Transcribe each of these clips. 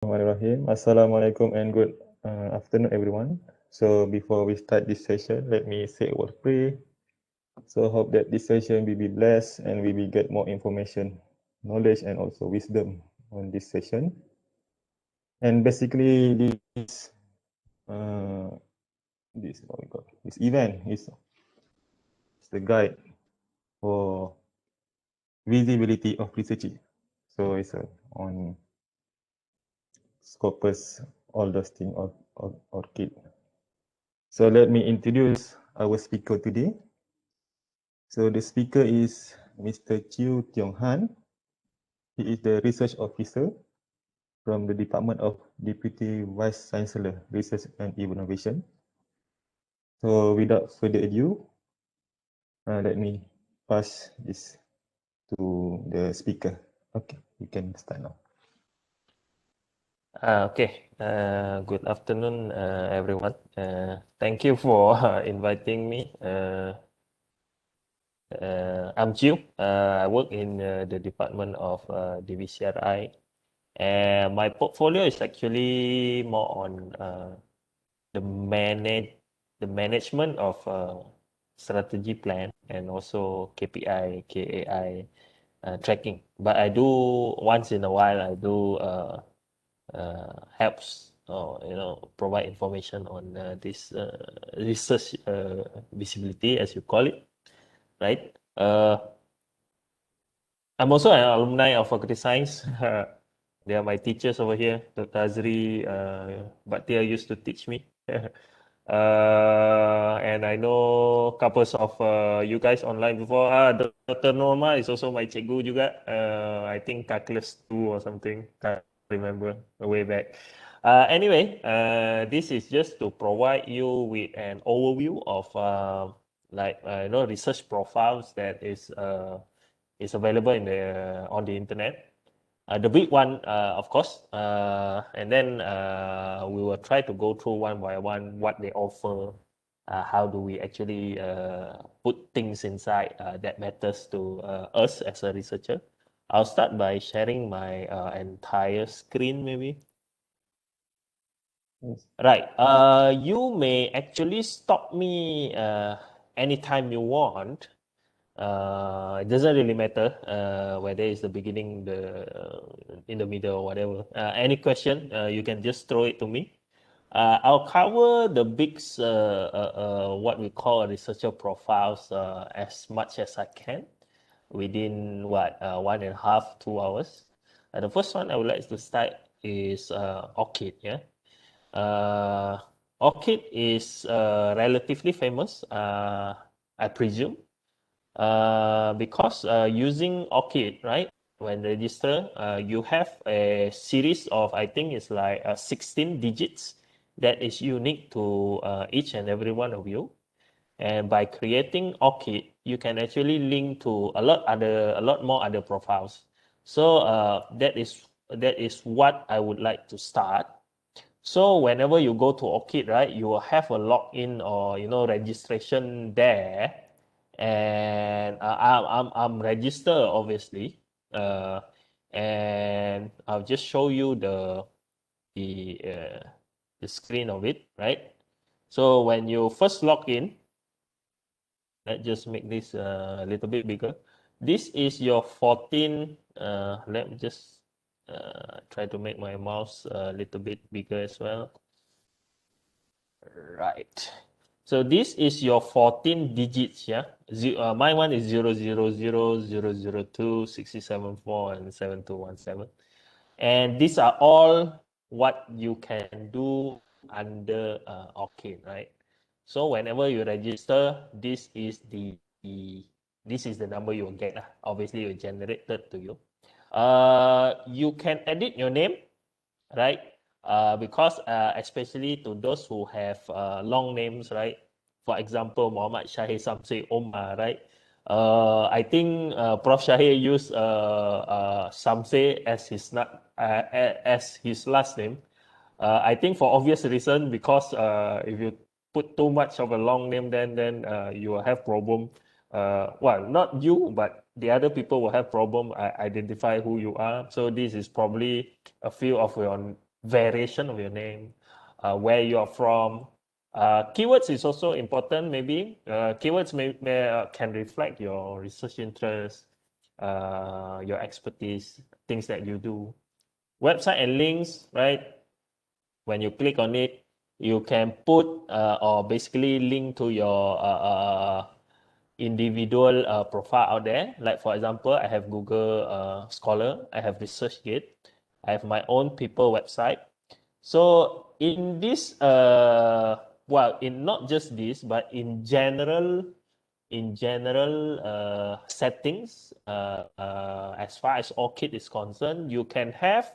Bismillahirrahmanirrahim. Assalamualaikum and good afternoon, everyone. So before we start this session, let me say a word of prayer. So hope that this session will be blessed and we will get more information, knowledge, and also wisdom on this session. And basically, this event is the guide for visibility of research. So it's on scopus, all those things of orchid. So let me introduce our speaker today. So the speaker is Mr. Chiu Tiong Han. He is the research officer from the Department of Deputy Vice Chancellor, Research and Innovation. So without further ado, let me pass this to the speaker. Okay, you can start now. Good afternoon, everyone. Thank you for inviting me. I'm Chiu. I work in the Department of DVCRI, and my portfolio is actually more on the management of strategy plan and also KPI, KAI tracking. But I do once in a while. I do helps or provide information on this research visibility, as you call it, right? I'm also an alumni of Faculty Science. They are my teachers over here. Dr. Azri, Bhatia used to teach me. And I know couples of you guys online before. Dr. Norma is also my cikgu juga. I think Calculus 2 or something. Can't remember way back. Anyway, this is just to provide you with an overview of research profiles that is available in on the internet. The big one, of course, and then we will try to go through one by one what they offer. How do we actually put things inside that matters to us as a researcher? I'll start by sharing my entire screen, maybe. Yes. Right. You may actually stop me anytime you want. It doesn't really matter whether it's the beginning, in the middle, or whatever. Any question, you can just throw it to me. I'll cover the big, what we call researcher profiles, as much as I can within 1.5, 2 hours. The first one I would like to start is orchid. Yeah, uh, orchid is relatively famous, I presume, because using orchid, right, when register, you have a series of, I think it's like 16 digits that is unique to each and every one of you. And by creating orchid, you can actually link to a lot more other profiles. So that is what I would like to start. So whenever you go to orchid, right, you will have a login or registration there, and I'm registered, obviously, uh, and I'll just show you the uh, the screen of it, right? So when you first log in, let's just make this a little bit bigger. This is your 14. Let me just try to make my mouse a little bit bigger as well. Right. So this is your 14 digits, yeah? My one is 0000002 674 and 7217. And these are all what you can do under Orchid, right? So whenever you register, this is the number you will get. Obviously, it generated to you. You can edit your name, right? Because especially to those who have long names, right? For example, Muhammad Shahir Samsi Omar, right? I think Prof. Shahir used Samsi as as his last name. I think for obvious reason, because if you put too much of a long name, then you will have problem. Well, not you, but the other people will have problem identify who you are. So this is probably a few of your variation of your name, where you are from. Keywords is also important. Maybe keywords can reflect your research interest, your expertise, things that you do. Website and links, right? When you click on it, you can put or basically link to your individual profile out there. Like for example, I have Google Scholar, I have ResearchGate, I have my own people website. So in this, well, in not just this, but in general settings, as far as ORCID is concerned, you can have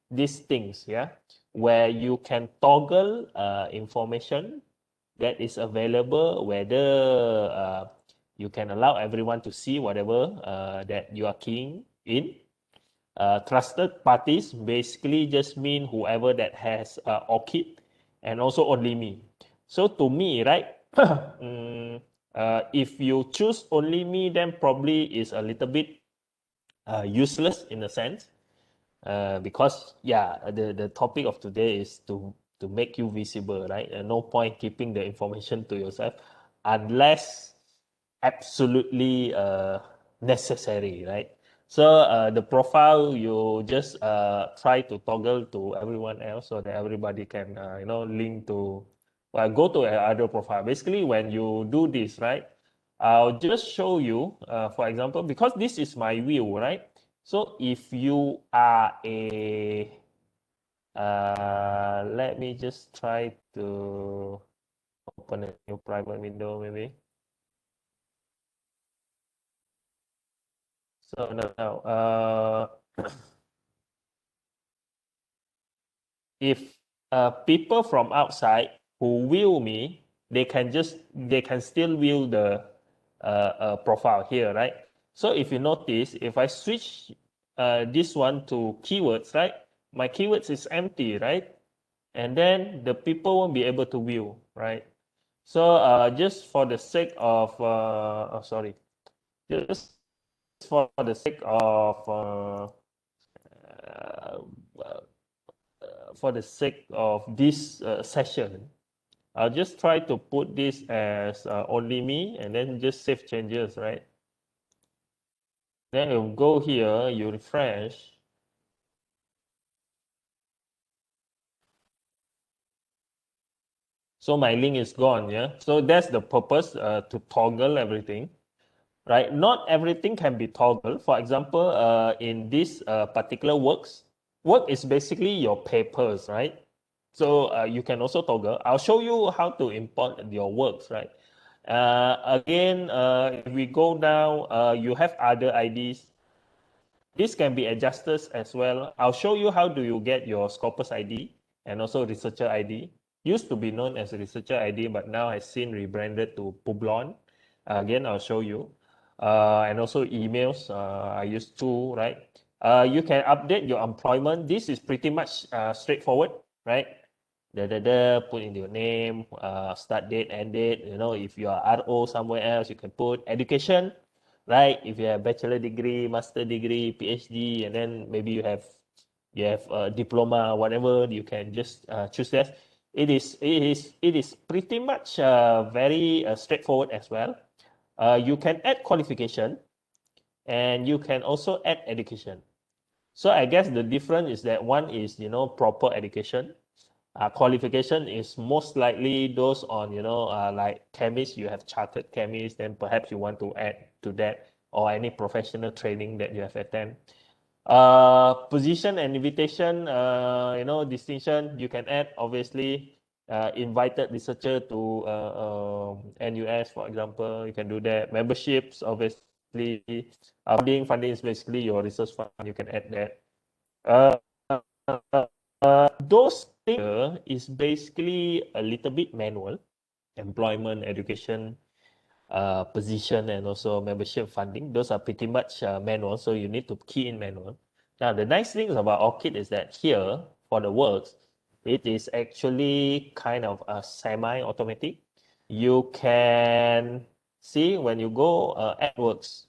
these things, yeah, where you can toggle information that is available, whether you can allow everyone to see whatever that you are keying in. Trusted parties basically just mean whoever that has ORCID and also only me. So to me, right, if you choose only me, then probably is a little bit useless in a sense, because yeah, the topic of today is to make you visible, right? No point keeping the information to yourself unless absolutely necessary, right? So the profile you just try to toggle to everyone else so that everybody can link to, well, go to another profile. Basically, when you do this, right, I'll just show you, for example, because this is my view, right? So if you are let me just try to open a new private window, maybe. So now, if people from outside who view me, they can still view the profile here, right? So if you notice, if I switch this one to keywords, right? My keywords is empty, right? And then the people won't be able to view, right? So just for the sake of, sorry, just for the sake of uh, for the sake of this session, I'll just try to put this as only me and then just save changes, right? Then you go here, you refresh. So my link is gone, yeah? So that's the purpose, to toggle everything, right? Not everything can be toggled. For example, in this particular work is basically your papers, right? So you can also toggle. I'll show you how to import your works, right? Again, if we go down, you have other IDs. This can be adjusted as well. I'll show you how do you get your scopus ID and also researcher ID. Used to be known as researcher ID, but now has seen rebranded to Publon. Again, I'll show you. And also emails, I use two, right? You can update your employment. This is pretty much straightforward, right? Put in your name, start date, end date. You know, if you are RO somewhere else, you can put education, right? If you have bachelor degree, master degree, PhD, and then maybe you have a diploma, whatever, you can just choose that. It is pretty much very straightforward as well. You can add qualification, and you can also add education. So I guess the difference is that one is proper education. Qualification is most likely those on like chemists. You have chartered chemists, then perhaps you want to add to that, or any professional training that you have attended. Position and invitation, distinction, you can add obviously. Invited researcher to NUS, for example, you can do that. Memberships, obviously. Funding is basically your research fund, you can add that. uh, those things is basically a little bit manual. Employment, education, position, and also membership funding. Those are pretty much manual, so you need to key in manual. Now, the nice thing about ORCID is that here, for the works, it is actually kind of a semi-automatic. You can see when you go add works,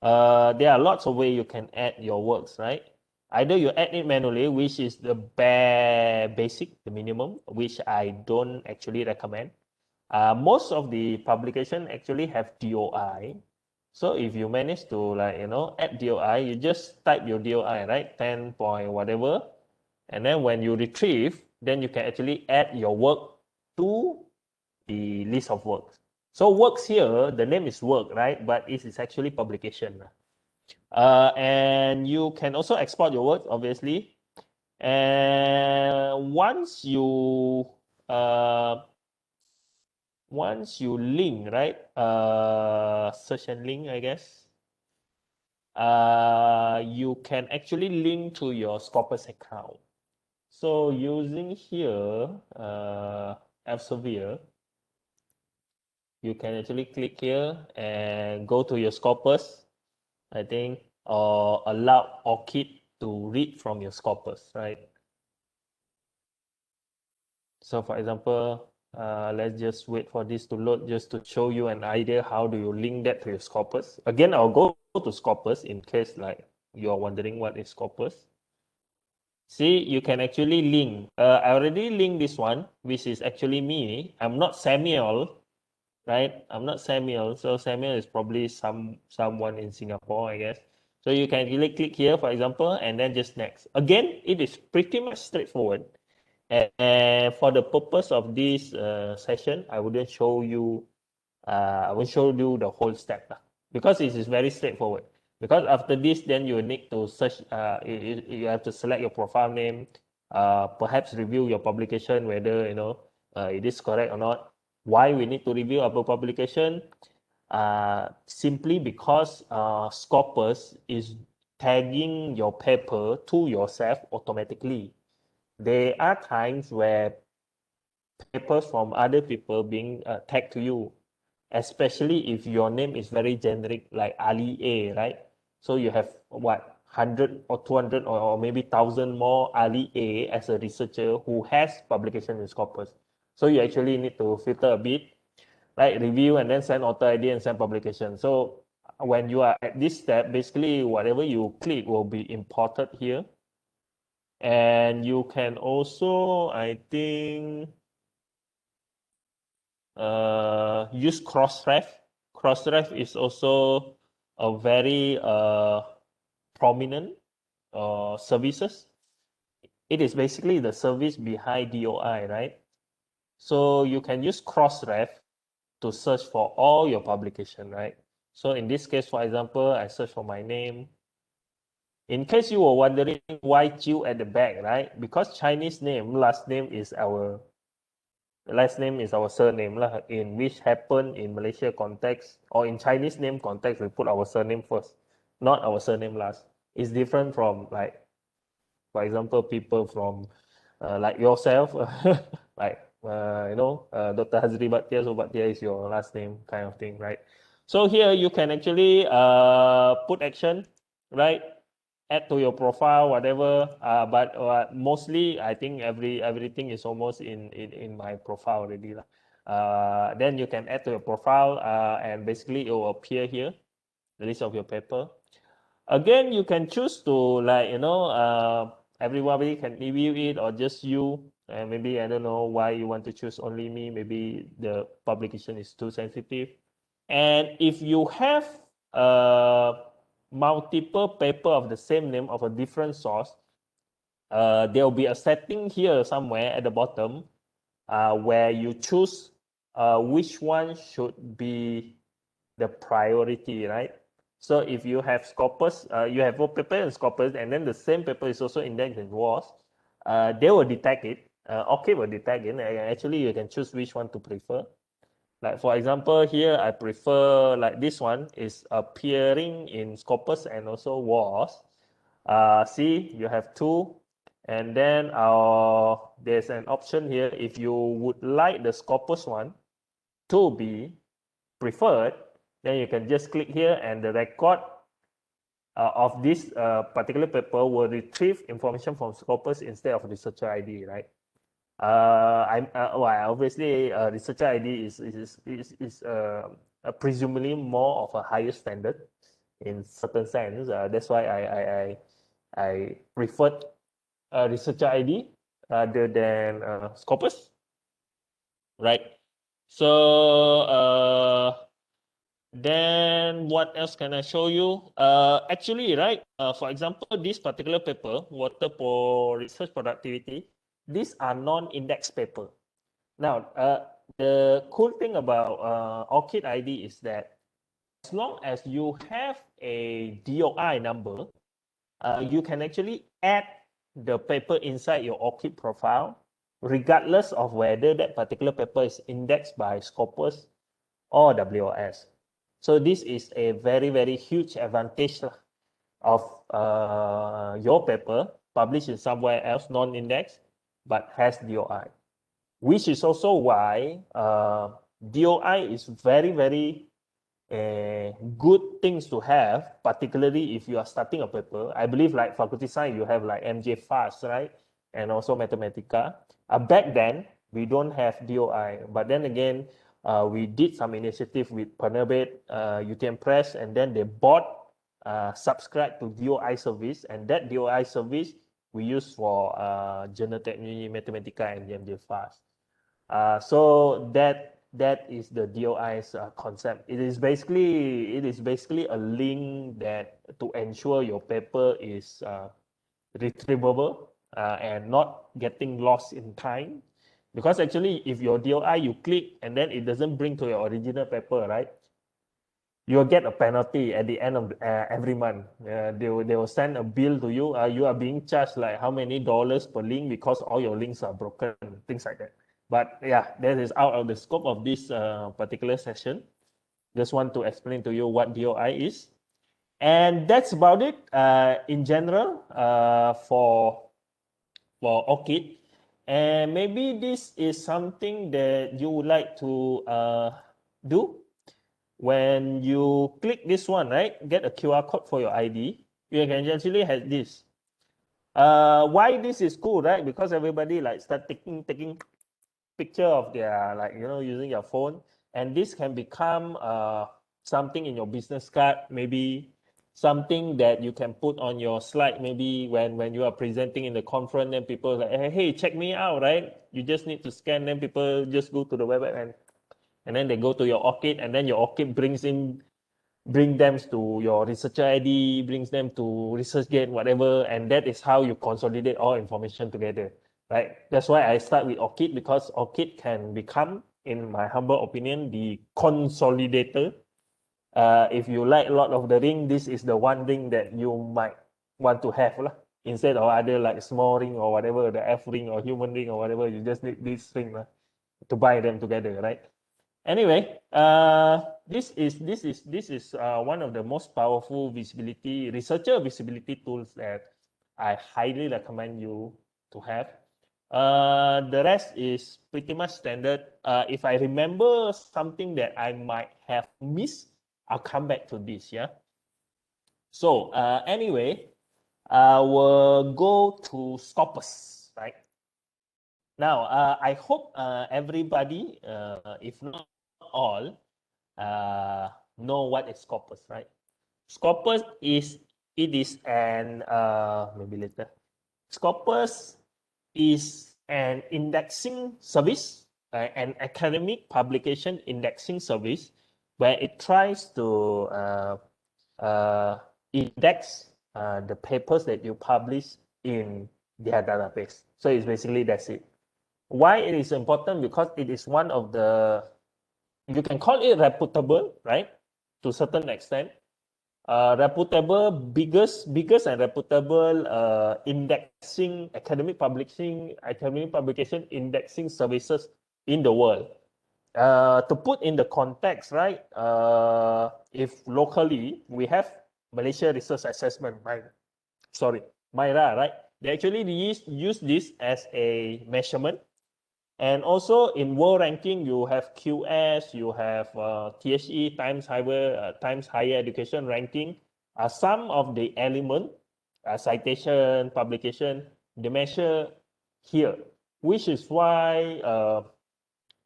there are lots of ways you can add your works, right? Either you add it manually, which is the bare basic, the minimum, which I don't actually recommend. Most of the publication actually have DOI. So if you manage to add DOI, you just type your DOI, right? 10 point whatever. And then when you retrieve, then you can actually add your work to the list of works. So works here, the name is work, right? But it is actually publication. And you can also export your work, obviously. And uh, once you link, right? Search and link, I guess. You can actually link to your Scopus account. So using here, Elsevier, you can actually click here and go to your Scopus, I think, or allow Orchid to read from your Scopus, right? So for example, let's just wait for this to load just to show you an idea how do you link that to your Scopus. Again, I'll go to Scopus in case like you're wondering what is Scopus. See, you can actually link. I already linked this one, which is actually me. I'm not Samuel, right? I'm not Samuel. So Samuel is probably someone in Singapore, I guess. So you can really click here, for example, and then just next. Again, it is pretty much straightforward. And for the purpose of this session, I wouldn't show you. I will show you the whole step because it is very straightforward. Because after this, then you need to search. You have to select your profile name. Perhaps review your publication whether it is correct or not. Why we need to review our publication? Simply because Scopus is tagging your paper to yourself automatically. There are times where papers from other people being tagged to you, especially if your name is very generic, like Ali A, right? So you have what 100 or 200 or maybe 1,000 more Ali A as a researcher who has publication in Scopus. So you actually need to filter a bit, right? Review and then send author ID and send publication. So when you are at this step, basically whatever you click will be imported here. And you can also, I think, use Crossref. Crossref is also a very prominent services. It is basically the service behind DOI, right? So you can use Crossref to search for all your publication, right? So in this case, for example, I search for my name. In case you were wondering why Q at the back, right? Because Chinese name, last name is our surname lah, in which happen in Malaysia context or in Chinese name context, we put our surname first, not our surname last. It's different from like, for example, people from like yourself, like Dr. Hazri Bhatia, so Bhatia is your last name kind of thing, right? So here you can actually put action, right? Add to your profile, whatever. But mostly, I think everything is almost in my profile already lah. Then you can add to your profile, and basically it will appear here, the list of your paper. Again, you can choose to everybody can review it or just you. And maybe I don't know why you want to choose only me. Maybe the publication is too sensitive. And if you have multiple paper of the same name of a different source, there will be a setting here somewhere at the bottom where you choose which one should be the priority, right? So if you have Scopus, you have both paper and Scopus, and then the same paper is also indexed in WAS, they will detect it. Okay, will detect it. And actually, you can choose which one to prefer. Like for example, here I prefer like this one is appearing in Scopus and also WAS. See, you have two. And then there's an option here. If you would like the Scopus one to be preferred, then you can just click here and the record of this particular paper will retrieve information from Scopus instead of researcher ID, right? Well, obviously, researcher ID is presumably more of a higher standard in certain sense. That's why I preferred researcher ID rather than scopus, right? So then what else can I show you? Actually, right, for example, this particular paper, Water for Research Productivity, these are non-index paper. Now, the cool thing about ORCID ID is that as long as you have a DOI number, you can actually add the paper inside your ORCID profile, regardless of whether that particular paper is indexed by Scopus or WOS. So this is a very, very huge advantage of your paper published in somewhere else, non-indexed, but has DOI, which is also why DOI is very, very good things to have, particularly if you are starting a paper. I believe like faculty science, you have like MJ Fast, right? And also Mathematica. Back then, we don't have DOI, but then again, we did some initiative with Penerbit, UTM Press, and then they bought, subscribe to DOI service, and that DOI service we use for Journal Technology, Mathematica, and MJ Fast. So that is the DOI's concept. It is basically a link that to ensure your paper is retrievable and not getting lost in time. Because actually, if your DOI you click and then it doesn't bring to your original paper, right? You'll get a penalty at the end of every month. They will send a bill to you. You are being charged like how many dollars per link because all your links are broken, things like that. But yeah, that is out of the scope of this particular session. Just want to explain to you what DOI is. And that's about it in general for ORCID. And maybe this is something that you would like to do. When you click this one, right, get a QR code for your ID, you can actually have this. Why this is cool, right? Because everybody like start taking picture of their, like, using your phone, and this can become something in your business card, maybe something that you can put on your slide, maybe when you are presenting in the conference, then people like, hey, check me out, right? You just need to scan, then people just go to the web and then they go to your ORCID, and then your ORCID bring them to your researcher ID, brings them to ResearchGate, whatever, and that is how you consolidate all information together, right? That's why I start with ORCID, because ORCID can become, in my humble opinion, the consolidator. If you like Lord of the Ring, this is the one ring that you might want to have lah. Instead of other like small ring or whatever, the F ring or human ring or whatever, you just need this ring lah, to buy them together, right? Anyway, this is one of the most powerful researcher visibility tools that I highly recommend you to have. The rest is pretty much standard. If I remember something that I might have missed, I'll come back to this. Yeah. So anyway, I will go to scopus, right? Now, I hope everybody, if not all, know what is scopus, right? Scopus is an maybe later. Scopus is an indexing service, an academic publication indexing service, where it tries to index the papers that you publish in their database. So it's basically that's it. Why it is important? Because it is one of the, you can call it reputable, right? To a certain extent. Reputable, biggest and reputable academic publication indexing services in the world. To put in the context, right? If locally we have Malaysia Research Assessment, MyRA, right? They actually use this as a measurement. And also in world ranking, you have QS, you have THE, Times Higher Education ranking. Some of the element, citation, publication, they measure here, which is why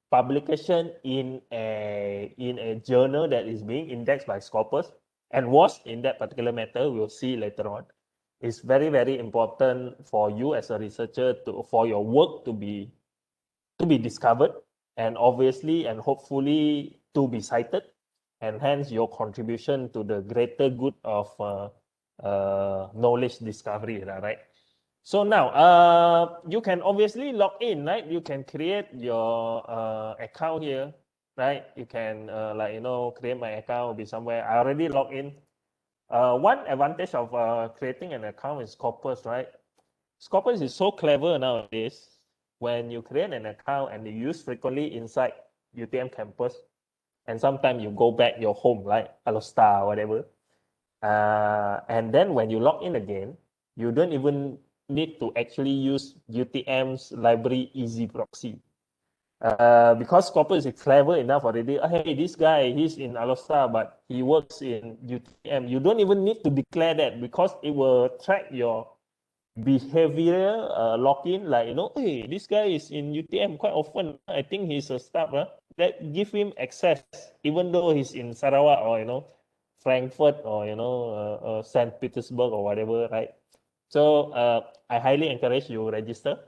publication in a journal that is being indexed by Scopus and was in that particular matter, we'll see later on, is very, very important for you as a researcher for your work to be discovered, and obviously and hopefully to be cited, and hence your contribution to the greater good of knowledge discovery, right? So now you can obviously log in, right? You can create your account here, right? You can create my account, be somewhere. I already logged in. One advantage of creating an account is Scopus, right? Scopus is so clever nowadays. When you create an account and you use frequently inside UTM campus, and sometimes you go back your home, like Alostar or whatever, and then when you log in again, you don't even need to actually use UTM's library easy proxy. Because Scopus is clever enough already. Hey, this guy, he's in Alostar, but he works in UTM. You don't even need to declare that, because it will track your behavior login, like, hey, this guy is in UTM quite often. I think he's a staff. That give him access, even though he's in Sarawak or, Frankfurt or, St. Petersburg or whatever, right? So I highly encourage you register.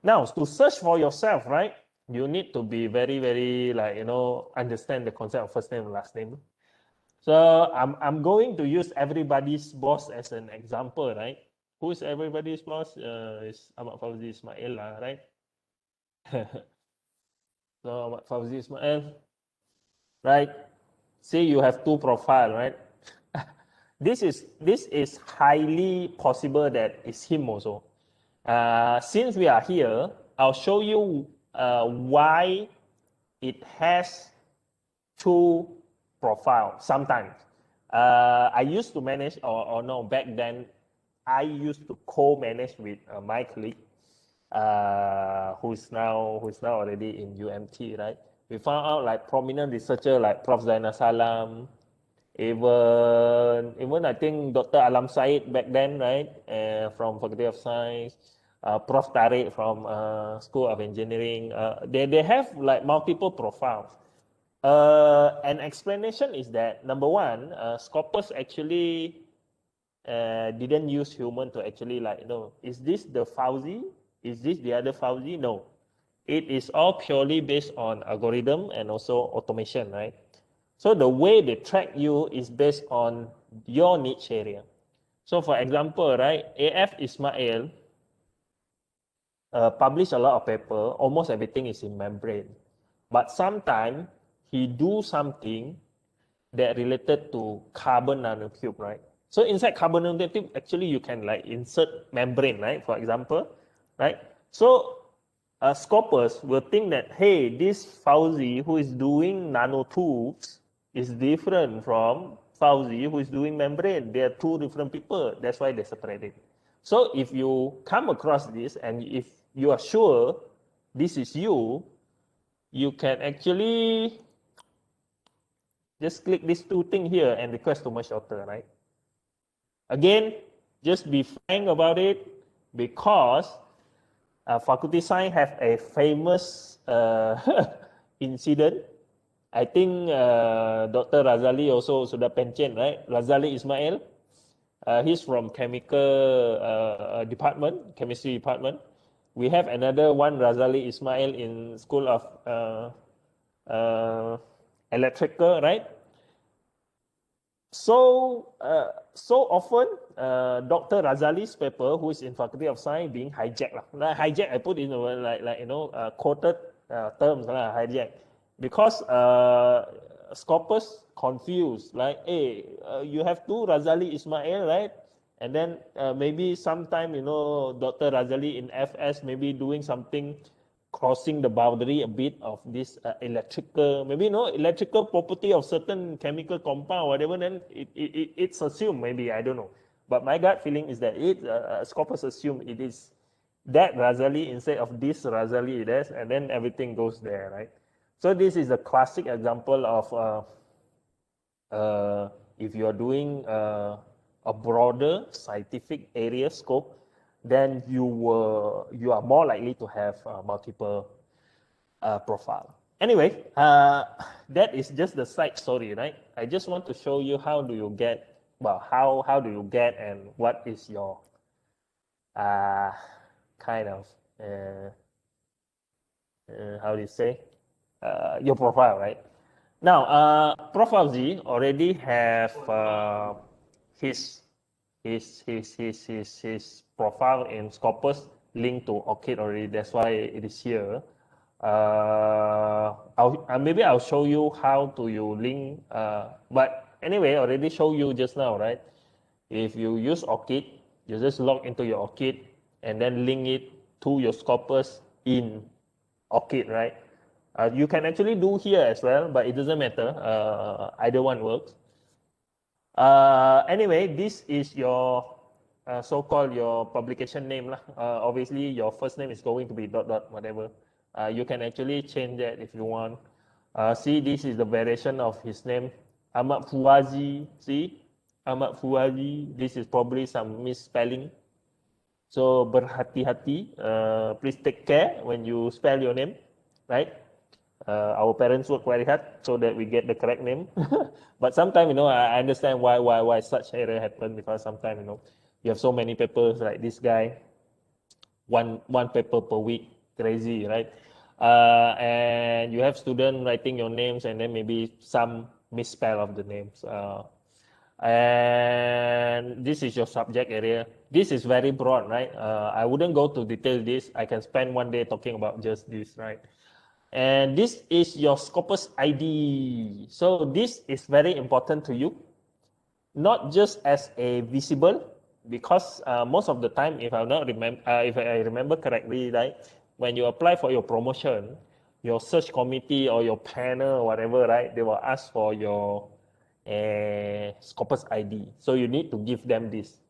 Now, to search for yourself, right? You need to be very, very, understand the concept of first name and last name. So I'm going to use everybody's boss as an example, right? Who is everybody's boss? Is Ahmad Fauzi Ismail, right? So Ahmad Fauzi Ismail, right? See, you have two profile, right? This is highly possible that it's him also. Since we are here, I'll show you why it has two profiles sometimes. I used to manage, or no, back then, I used to co-manage with my colleague, who's now already in UMT, right? We found out like prominent researcher like Prof. Zainal Salam, even I think Dr. Alam Said back then, right? From Faculty of Science, Prof. Tariq from School of Engineering. They have like multiple profiles. An explanation is that number one, Scopus actually didn't use human to actually is this the Fauzi? Is this the other Fauzi? No. It is all purely based on algorithm and also automation, right? So the way they track you is based on your niche area. So for example, right, AF Ismail published a lot of paper. Almost everything is in membrane. But sometimes he do something that related to carbon nanotube, right? So inside carbon nanotube, actually you can like insert membrane, right? For example, right? So Scopus will think that, hey, this Fauzi who is doing nanotubes is different from Fauzi who is doing membrane. They are two different people. That's why they separated. So if you come across this and if you are sure this is you, you can actually just click these two things here and request to merge author, right? Again, just be frank about it, because Faculty Science have a famous incident. I think Dr. Razali also sudah pension, right? Razali Ismail. He's from chemical department, chemistry department. We have another one, Razali Ismail, in School of Electrical, right? So often, Dr. Razali's paper, who is in Faculty of Science, being hijacked. Hijack, I put in quoted terms, hijack. Because Scopus confused, like, hey, you have two Razali Ismail, right? And then maybe sometime, Dr. Razali in FS maybe doing something crossing the boundary a bit of this electrical, maybe electrical property of certain chemical compound, whatever, then it's assumed, maybe, I don't know. But my gut feeling is that Scopus assumed it is that Razali instead of this Razali, and then everything goes there, right? So this is a classic example of if you are doing a broader scientific area scope, then you are more likely to have multiple profile. Anyway, that is just the side story, right? I just want to show you how do you get, well, how do you get and what is your kind of how do you say your profile, right? Now, Prof. Fauzi already have his, his profile in Scopus linked to Orchid already. That's why it is here. Maybe I'll show you how to you link. But anyway, I already show you just now, right? If you use Orchid, you just log into your Orchid and then link it to your Scopus in Orchid, right? You can actually do here as well, but it doesn't matter. Either one works. Anyway, this is your so-called your publication name lah. Obviously, your first name is going to be dot dot whatever. You can actually change that if you want. See, this is the variation of his name, Ahmad Fuazi. See, Ahmad Fuazi. This is probably some misspelling. So berhati-hati. Please take care when you spell your name, right? Our parents work very hard so that we get the correct name. But sometimes, I understand why such error happen, because sometimes, you have so many papers like this guy, one paper per week, crazy, right? And you have students writing your names and then maybe some misspell of the names. And this is your subject area. This is very broad, right? I wouldn't go to detail this. I can spend one day talking about just this, right? And this is your Scopus ID. So this is very important to you, not just as a visible, because most of the time, if I remember correctly, right, when you apply for your promotion, your search committee or your panel or whatever, right, they will ask for your Scopus ID. So you need to give them this.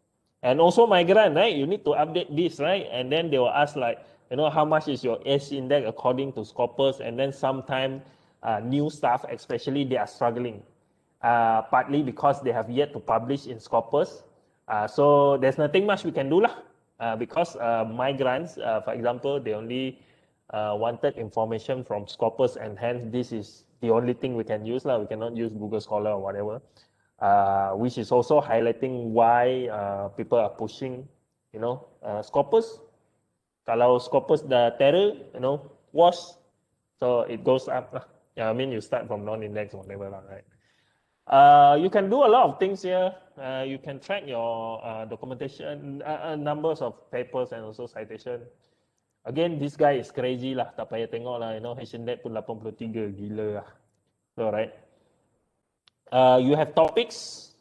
And also migrant, right? You need to update this, right? And then they will ask like, how much is your S index according to Scopus? And then sometimes new staff, especially, they are struggling, partly because they have yet to publish in Scopus. So there's nothing much we can do lah. Because migrants, for example, they only wanted information from Scopus, and hence this is the only thing we can use lah. We cannot use Google Scholar or whatever. Which is also highlighting why people are pushing, Scopus. Kalau Scopus dah terror, wash, so it goes up lah. Yeah, I mean you start from non-index or whatever lah, right? You can do a lot of things here. You can track your documentation, numbers of papers and also citation. Again, this guy is crazy lah. Tak payah tengok lah, H-index pun 83, gila lah. So, right? You have topics.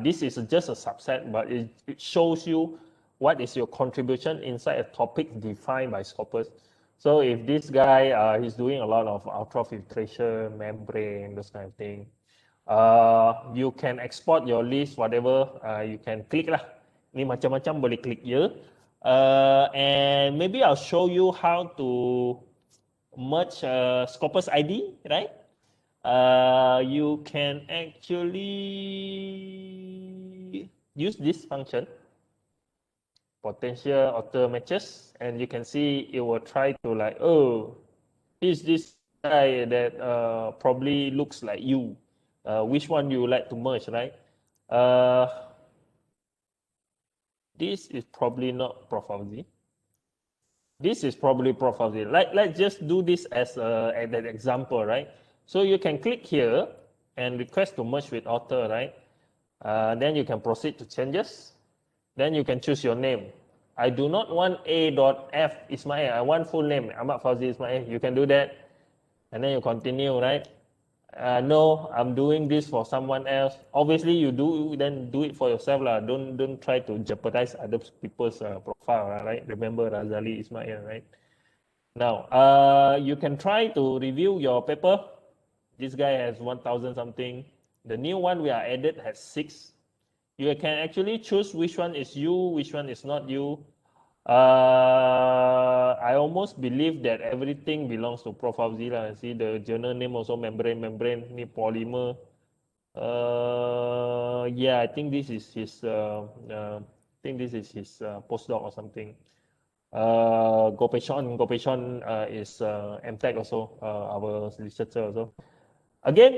This is just a subset, but it shows you what is your contribution inside a topic defined by Scopus. So if this guy he's doing a lot of ultrafiltration, membrane, those kind of thing, you can export your list, whatever, you can click lah. Ni macam-macam boleh klik je. And maybe I'll show you how to merge Scopus ID, right? You can actually use this function, potential auto matches, and you can see it will try to like, oh, is this guy that probably looks like you? Which one you would like to merge, right? This is probably not Prof. Fauzi. This is probably Prof. Fauzi. Let's just do this as an example, right? So you can click here and request to merge with author, right? Then you can proceed to changes. Then you can choose your name. I do not want A.F. Ismail. I want full name, Ahmad Fauzi Ismail. You can do that. And then you continue, right? No, I'm doing this for someone else. Obviously, you do it for yourself lah. Don't try to jeopardize other people's profile, right? Remember Razali Ismail, right? Now, you can try to review your paper. This guy has 1,000 something. The new one we are added has 6. You can actually choose which one is you, which one is not you. I almost believe that everything belongs to Prof. Fauzi lah. See the journal name also membrane, ni polymer. Yeah, I think this is his. Postdoc or something. Gopeshon is MTech also, our researcher also. Again,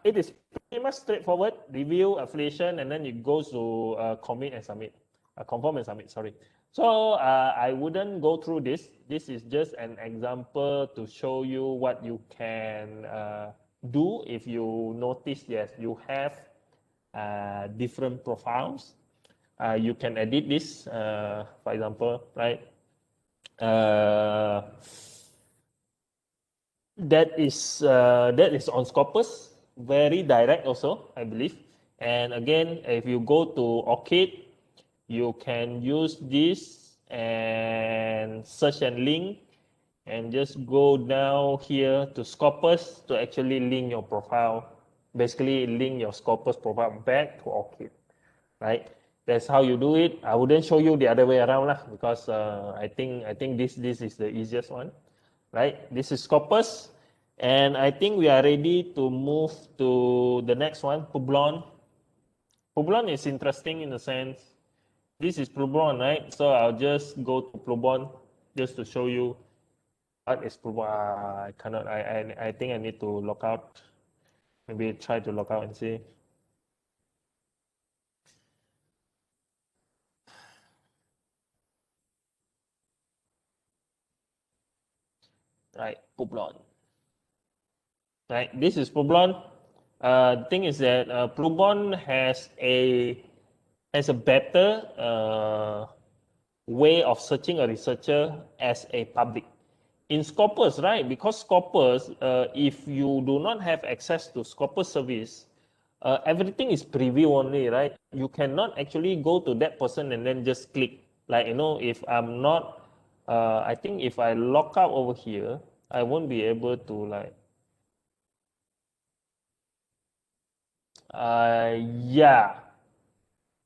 it is pretty much straightforward. Review, affiliation, and then it goes to commit and submit. confirm and submit, sorry. So I wouldn't go through this. This is just an example to show you what you can do if you notice, yes, you have different profiles. You can edit this, for example, right? That is on Scopus, very direct also, I believe. And again, if you go to Orchid, you can use this and search and link, and just go down here to Scopus to actually link your profile. Basically, link your Scopus profile back to Orchid, right? That's how you do it. I wouldn't show you the other way around lah, because I think this is the easiest one, right? This is Scopus, and I think we are ready to move to the next one, Publon. Publon is interesting in the sense, this is Publon, right? So I'll just go to Publon just to show you what is Publon. I cannot, I think I need to log out. Maybe try to log out and see. Right, Publon. Right, this is Publon. The thing is that Publon has a better way of searching a researcher as a public. In Scopus, right? Because Scopus, if you do not have access to Scopus service, everything is preview only, right? You cannot actually go to that person and then just click. Like, if I'm not, I think if I log out over here, I won't be able to yeah.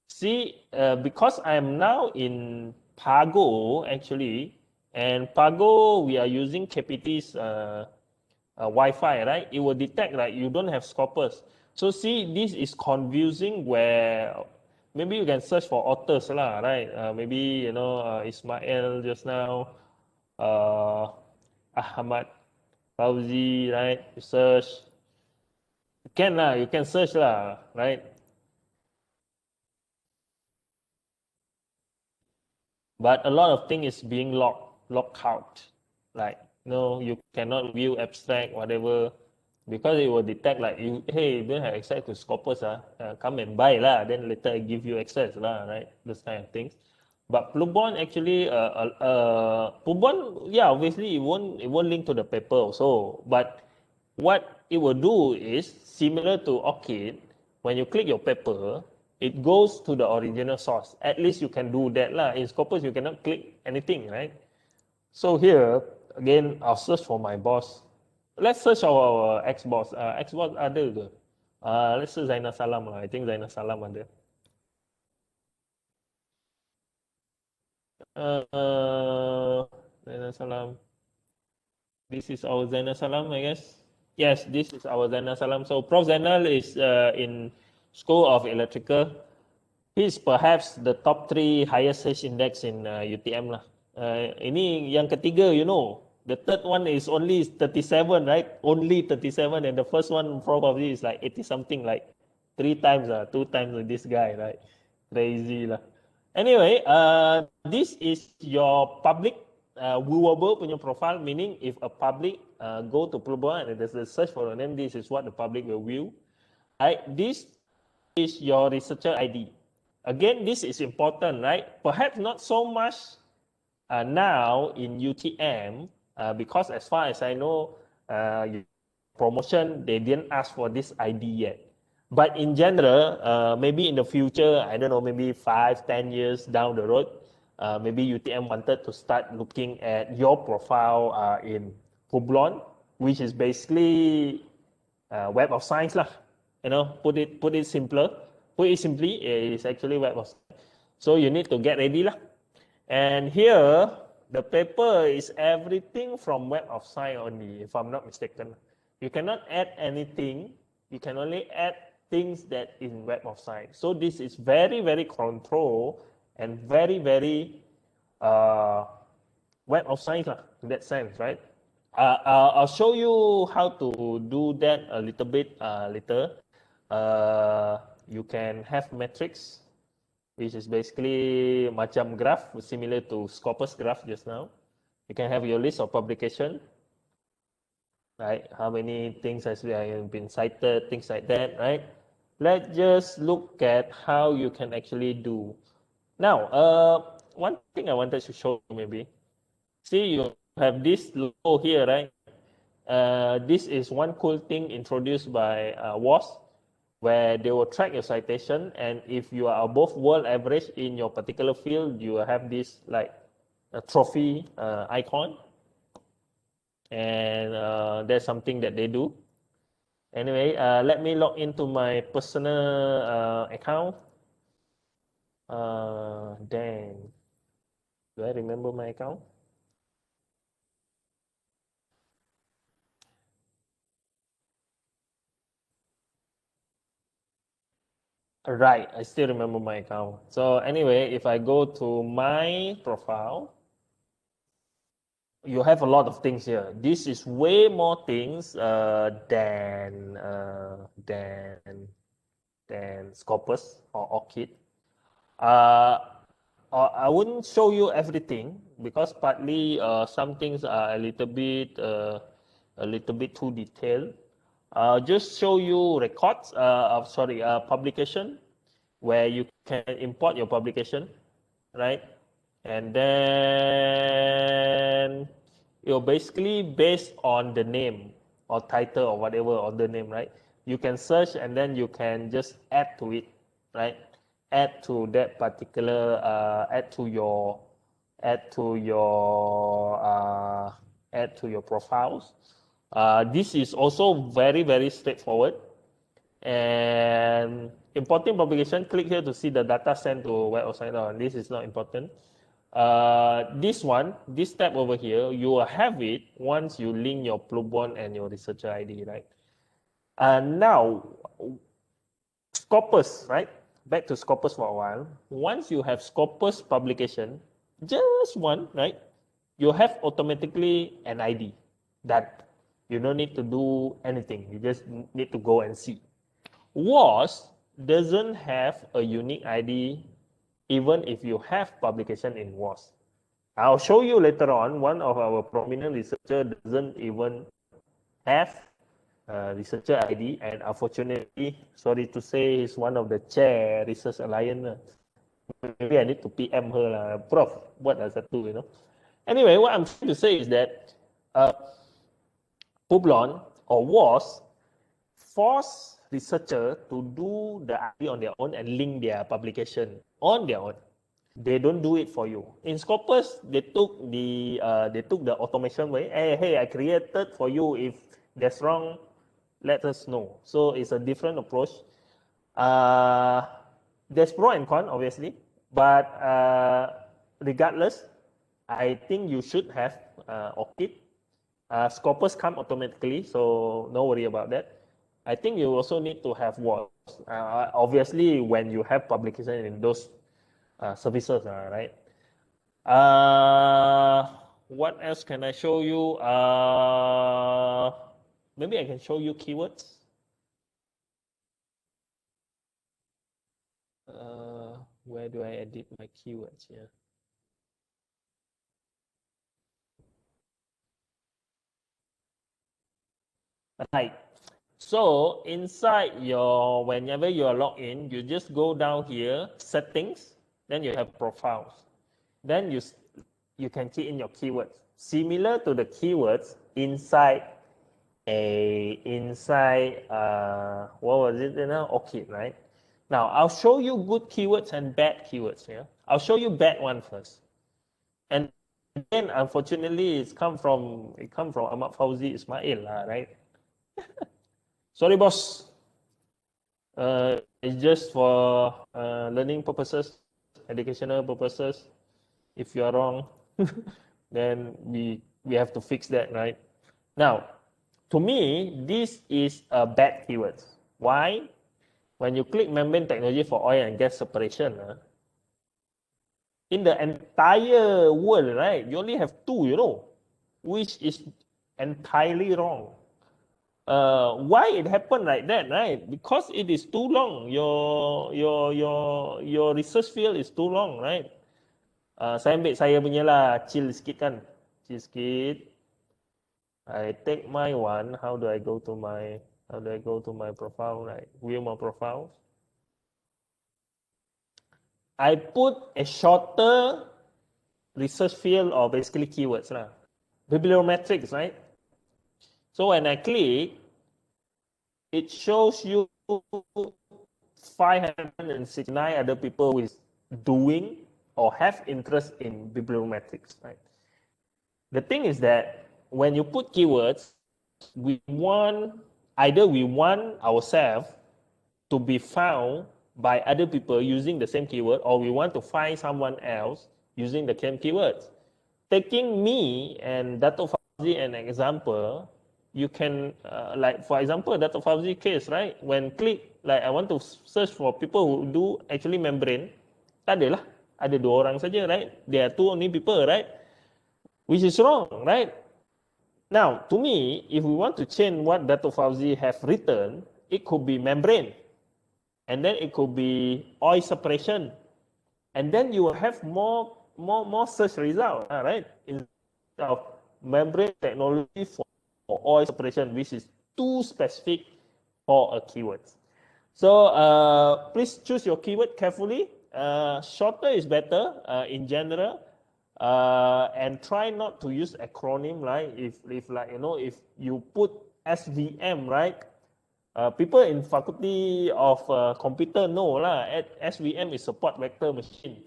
See, because I'm now in Pago actually, and Pago we are using KPT's Wi-Fi, right? It will detect like you don't have Scopus. So see, this is confusing where maybe you can search for authors lah, right? Maybe Ismail just now, Ahmad Fauzi, right? You search, you can search lah, right? But a lot of thing is being locked out. Like, you cannot view abstract, whatever, because it will detect like hey, you don't have access to Scopus, come and buy lah. Then later I give you access lah, right? Those kind of things. But Plubon actually, Plubon, yeah, obviously it won't link to the paper also. But what it will do is similar to Orchid. When you click your paper, it goes to the original source. At least you can do that lah. In Scopus, you cannot click anything, right? So here, again, I'll search for my boss. Let's search our ex-boss. Ex-boss ada ke? Let's search Zainal Salam lah. I think Zainal Salam ada. Zainal Salam. This is our Zainal Salam, I guess. Yes, this is our Zainal Salam. So Prof. Zainal is in School of Electrical. He's perhaps the top 3 highest search index in UTM lah. Ini yang ketiga, the third one is only 37, right? Only 37, and the first one probably is like 80 something, like 3 times, 2 times with this guy, right? Crazy lah. Anyway, this is your public viewable punya profile, meaning if a public go to Pluba and there's a search for a name, this is what the public will view. Right? This is your researcher ID. Again, this is important, right? Perhaps not so much now in UTM, because as far as I know, promotion, they didn't ask for this ID yet. But in general, maybe in the future, I don't know, maybe 5, 10 years down the road, maybe UTM wanted to start looking at your profile in Publon, which is basically Web of Science lah. Put it simply, it's actually Web of Science. So you need to get ready lah. And here, the paper is everything from Web of Science only, if I'm not mistaken. You cannot add anything. You can only add things that in Web of Science. So this is very, very controlled and very, very Web of Science lah, in that sense, right? I'll show you how to do that a little bit later. You can have metrics. which is basically macam graph, similar to scopus graph just now. You can have your list of publication, right? How many things have been cited, things like that, right? Let's just look at how you can actually do. Now, one thing I wanted to show you maybe. See, you have this logo here, right? This is one cool thing introduced by WAS, where they will track your citation, and if you are above world average in your particular field, you will have this like a trophy icon, and that's something that they do. Anyway, let me log into my personal account. Dang, do I remember my account? Right, I still remember my account. So anyway, if I go to my profile, you have a lot of things here. This is way more things than scopus or orchid. Uh, I wouldn't show you everything because partly some things are a little bit too detailed. Just show you records. Publication where you can import your publication, right? And then you're basically based on the name or title or whatever or the name, right? You can search and then you can just add to it, right? Add to that particular, add to your, add to your profiles. This is also very, very straightforward. And importing publication, click here to see the data sent to web website. This is not important. This tab over here, you will have it once you link your Plubon and your researcher ID, right? Now, Scopus, right? Back to Scopus for a while. Once you have Scopus publication, just one, right? You have automatically an ID that you don't need to do anything. You just need to go and see. WAS doesn't have a unique ID even if you have publication in WAS. I'll show you later on, one of our prominent researcher doesn't even have researcher ID, and unfortunately, sorry to say, he's one of the chair research alliance. Maybe I need to PM her, Prof, what does that do, Anyway, what I'm trying to say is that Publon or WAS force researcher to do the ID on their own and link their publication on their own. They don't do it for you. In Scopus, they took the automation way. Hey, I created for you. If that's wrong, let us know. So it's a different approach. There's pro and con, obviously, but regardless, I think you should have ORCID. Scopus come automatically, so no worry about that. I think you also need to have WAS. Obviously, when you have publication in those services, right? What else can I show you? Maybe I can show you keywords. Where do I edit my keywords here? Right. So inside whenever you are logged in, you just go down here, settings, then you have profiles. Then you can key in your keywords. Similar to the keywords inside what was it ORCID, right? Now I'll show you good keywords and bad keywords here. I'll show you bad one first. And then unfortunately it come from Ahmad Fauzi Ismail, right? Sorry boss. It's just for learning purposes, educational purposes. If you are wrong, then we have to fix that, right? Now, to me, this is a bad keyword. Why? When you click membrane technology for oil and gas separation, in the entire world, right, you only have two, which is entirely wrong. why it happened like that, right? Because it is too long. Your research field is too long, right? Saya ambil saya punya lah, chill sikit kan. Chill sikit. I take my one. How do I go to my profile, right? View my profile. I put a shorter research field or basically keywords lah. Bibliometrics, right? So when I click, it shows you 569 other people who is doing or have interest in bibliometrics, right? The thing is that when you put keywords, we want ourselves to be found by other people using the same keyword, or we want to find someone else using the same keywords. Taking me and Dato Fauzi an example, you can, like for example, Dato Fauzi case, right? When click, like I want to search for people who do actually membrane, tak ada lah. Ada 2 orang saja, right? There are 2 only people, right? Which is wrong, right? Now, to me, if we want to change what Dato Fauzi have written, it could be membrane, and then it could be oil separation, and then you will have more search result, right? Instead of membrane technology for oil separation, which is too specific for a keyword. So please choose your keyword carefully. Shorter is better in general, and try not to use acronym, right? If like if you put SVM, right? People in faculty of computer know lah, SVM is support vector machine.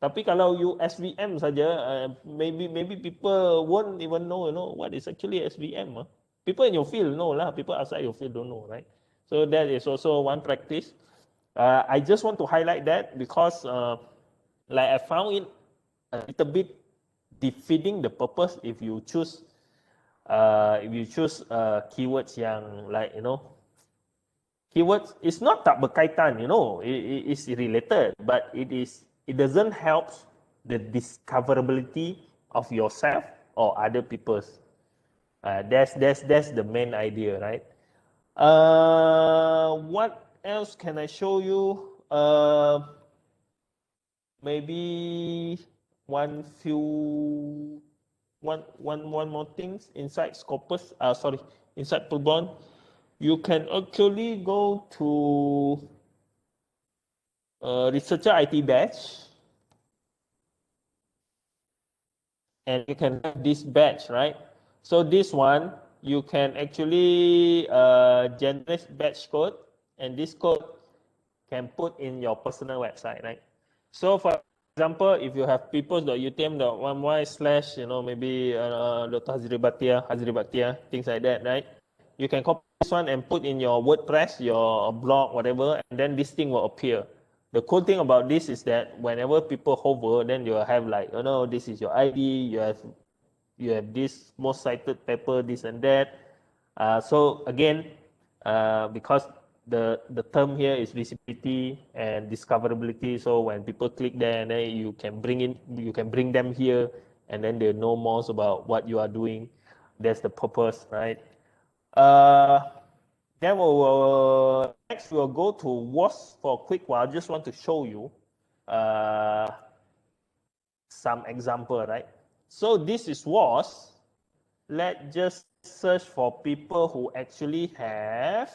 Tapi kalau you SVM saja, maybe people won't even know, what is actually SVM. People in your field know lah, people outside your field don't know, right? So that is also one practice. I just want to highlight that because, like I found it a little bit defeating the purpose if you choose keywords yang like keywords is not tak berkaitan, it is related, but it doesn't help the discoverability of yourself or other people's. That's the main idea, right? What else can I show you? Maybe one more things inside Scopus. Inside Pulbon, you can actually go to researcher IT batch, and you can have this batch, right? So this one, you can actually generate batch code, and this code can put in your personal website, right? So for example, if you have peoples.utm.1y slash, maybe Dr. Hazri things like that, right? You can copy this one and put in your WordPress, your blog, whatever, and then this thing will appear. The cool thing about this is that whenever people hover, then you have like, this is your ID, you have this most cited paper, this and that. So again, because the term here is visibility and discoverability, so when people click there, and then you can bring them here, and then they know more about what you are doing. That's the purpose, right? Then next we'll go to WAS for a quick while. I just want to show you some example, right? So this is WAS. Let's just search for people who actually have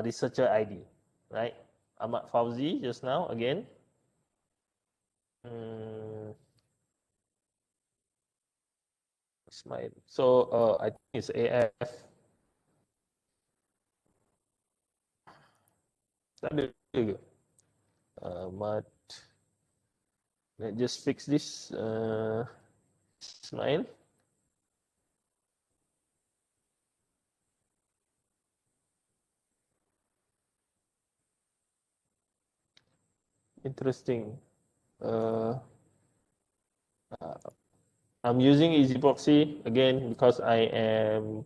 researcher ID, right? Ahmad Fauzi just now again. Ismail. So I think it's AF. Ahmad. Let's just fix this. Ismail. Interesting. I'm using Easy Proxy again because I'm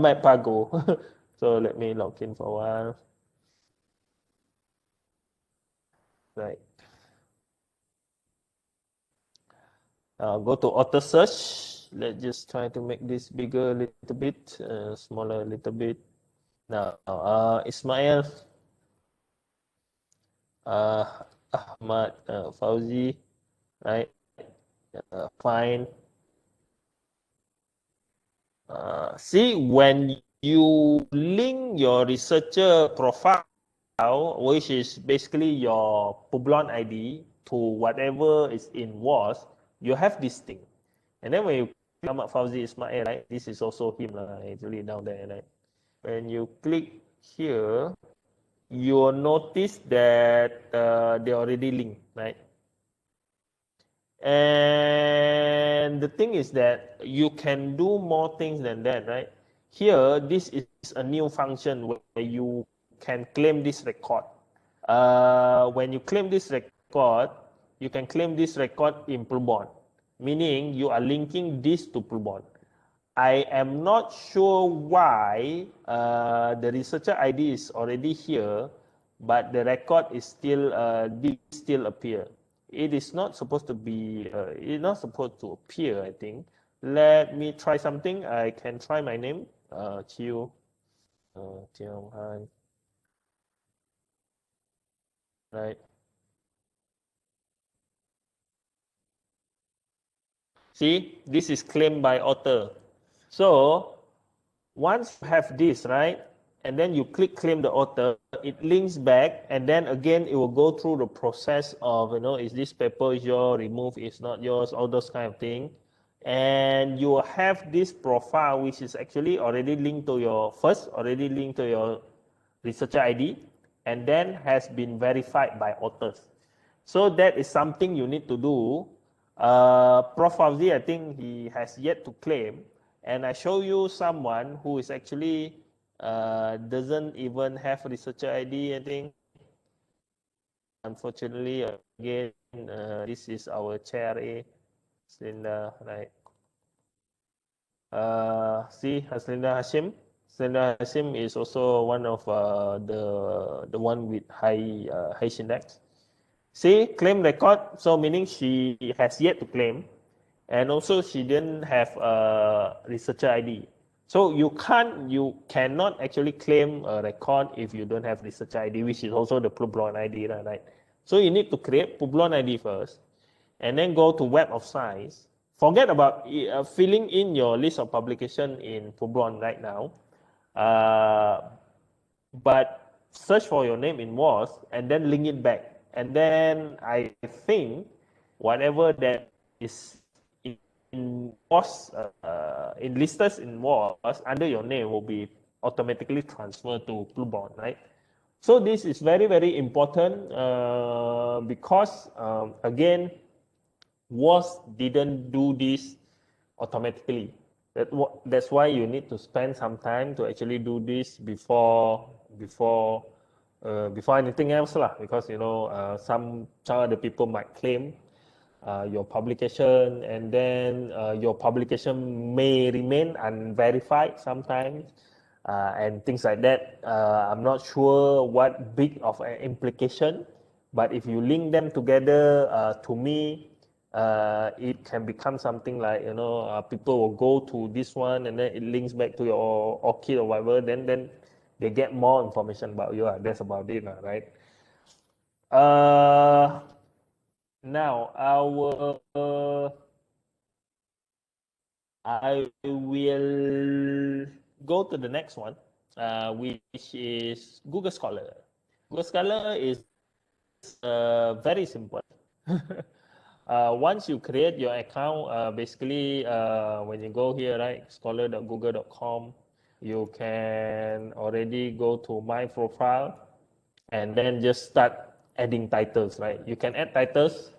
at Pago. So let me log in for a while. Right. Go to auto search. let's just try to make this bigger a little bit, smaller a little bit. Now, Ismail, Ahmad, Fauzi, right? Fine. See, when you link your researcher profile, which is basically your Publon ID, to whatever is in WAS, you have this thing. And then when you click Ahmad Fauzi Ismail, right? This is also him, actually down there, right? When you click here, you will notice that they already linked, right? And the thing is that you can do more things than that, right? Here, this is a new function where you can claim this record. When you claim this record, you can claim this record in Pullborn, meaning you are linking this to Pullborn. I am not sure why the researcher ID is already here, but the record is still did still appear. It is not supposed to be. It's not supposed to appear, I think. Let me try something. I can try my name. Chiu Tiong Han. Right. See, this is claimed by author. So once you have this, right, and then you click claim the author, it links back, and then again it will go through the process of, is this paper yours, remove is not yours, all those kind of thing. And you have this profile which is actually already linked to your researcher ID, and then has been verified by authors. So that is something you need to do. Prof. Fauzi, I think he has yet to claim, and I show you someone who is actually doesn't even have researcher ID, I think. Unfortunately, again, this is our chair A, Slinda, right? See, Haslinda Hashim. Haslinda Hashim is also one of the one with high index. See, claim record, so meaning she has yet to claim, and also she didn't have a researcher ID. So you cannot actually claim a record if you don't have researcher ID, which is also the Publon ID, right? So you need to create Publon ID first, and then go to Web of Science. Forget about filling in your list of publication in Publon right now. But search for your name in WAS and then link it back. And then I think whatever that is in WAS, in listed in WAS under your name will be automatically transferred to Bluebond, right? So this is very, very important because, again, WAS didn't do this automatically. That's why you need to spend some time to actually do this before anything else lah. Because some other people might claim your publication, and then your publication may remain unverified sometimes, and things like that. I'm not sure what big of an implication, but if you link them together, to me, it can become something like, people will go to this one and then it links back to your orchid or whatever, then they get more information about you. That's about it, right? Now I will go to the next one, which is Google Scholar. Google Scholar is very simple. Once you create your account, basically, when you go here, right, scholar.google.com, you can already go to my profile and then just start adding titles, right? You can add titles,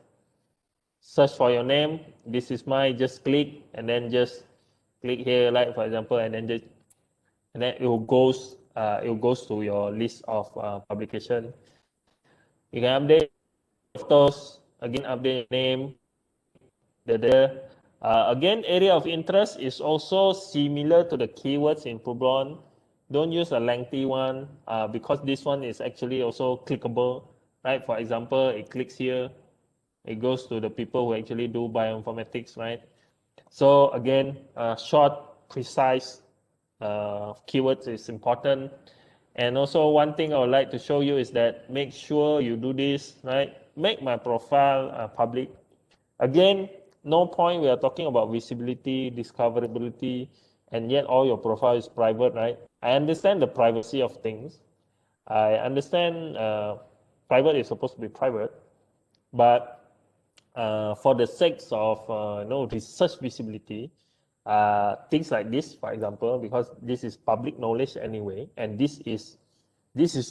search for your name. This is my, just click, and then just click here, like for example, and then it goes to your list of publication. You can update photos, again, update name. Again, area of interest is also similar to the keywords in Publon. Don't use a lengthy one because this one is actually also clickable, right? For example, it clicks here, it goes to the people who actually do bioinformatics, right? So again, short, precise keywords is important. And also one thing I would like to show you is that make sure you do this, right? Make my profile public. Again, no point we are talking about visibility, discoverability, and yet all your profile is private, right? I understand the privacy of things. I understand private is supposed to be private, but for the sake of research visibility, things like this, for example, because this is public knowledge anyway, and this is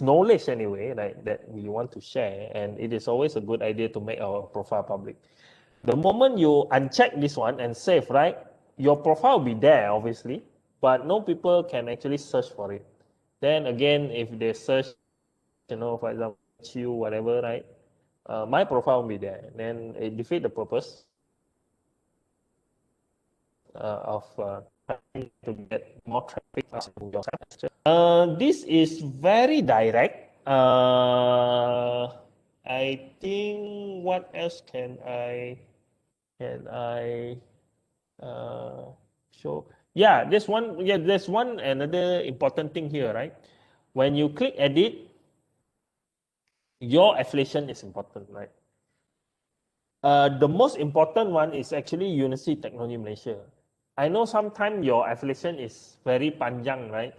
knowledge anyway, right, that we want to share, and it is always a good idea to make our profile public. The moment you uncheck this one and save, right, your profile will be there, obviously, but no people can actually search for it. Then again, if they search, for example, you, whatever, right, my profile will be there. Then it defeat the purpose of trying to get more traffic to your site. This is very direct. I think what else can I show? Yeah, there's one. Yeah, there's one another important thing here, right? When you click edit, your affiliation is important, right? The most important one is actually University Technology Malaysia. I know sometimes your affiliation is very panjang, right?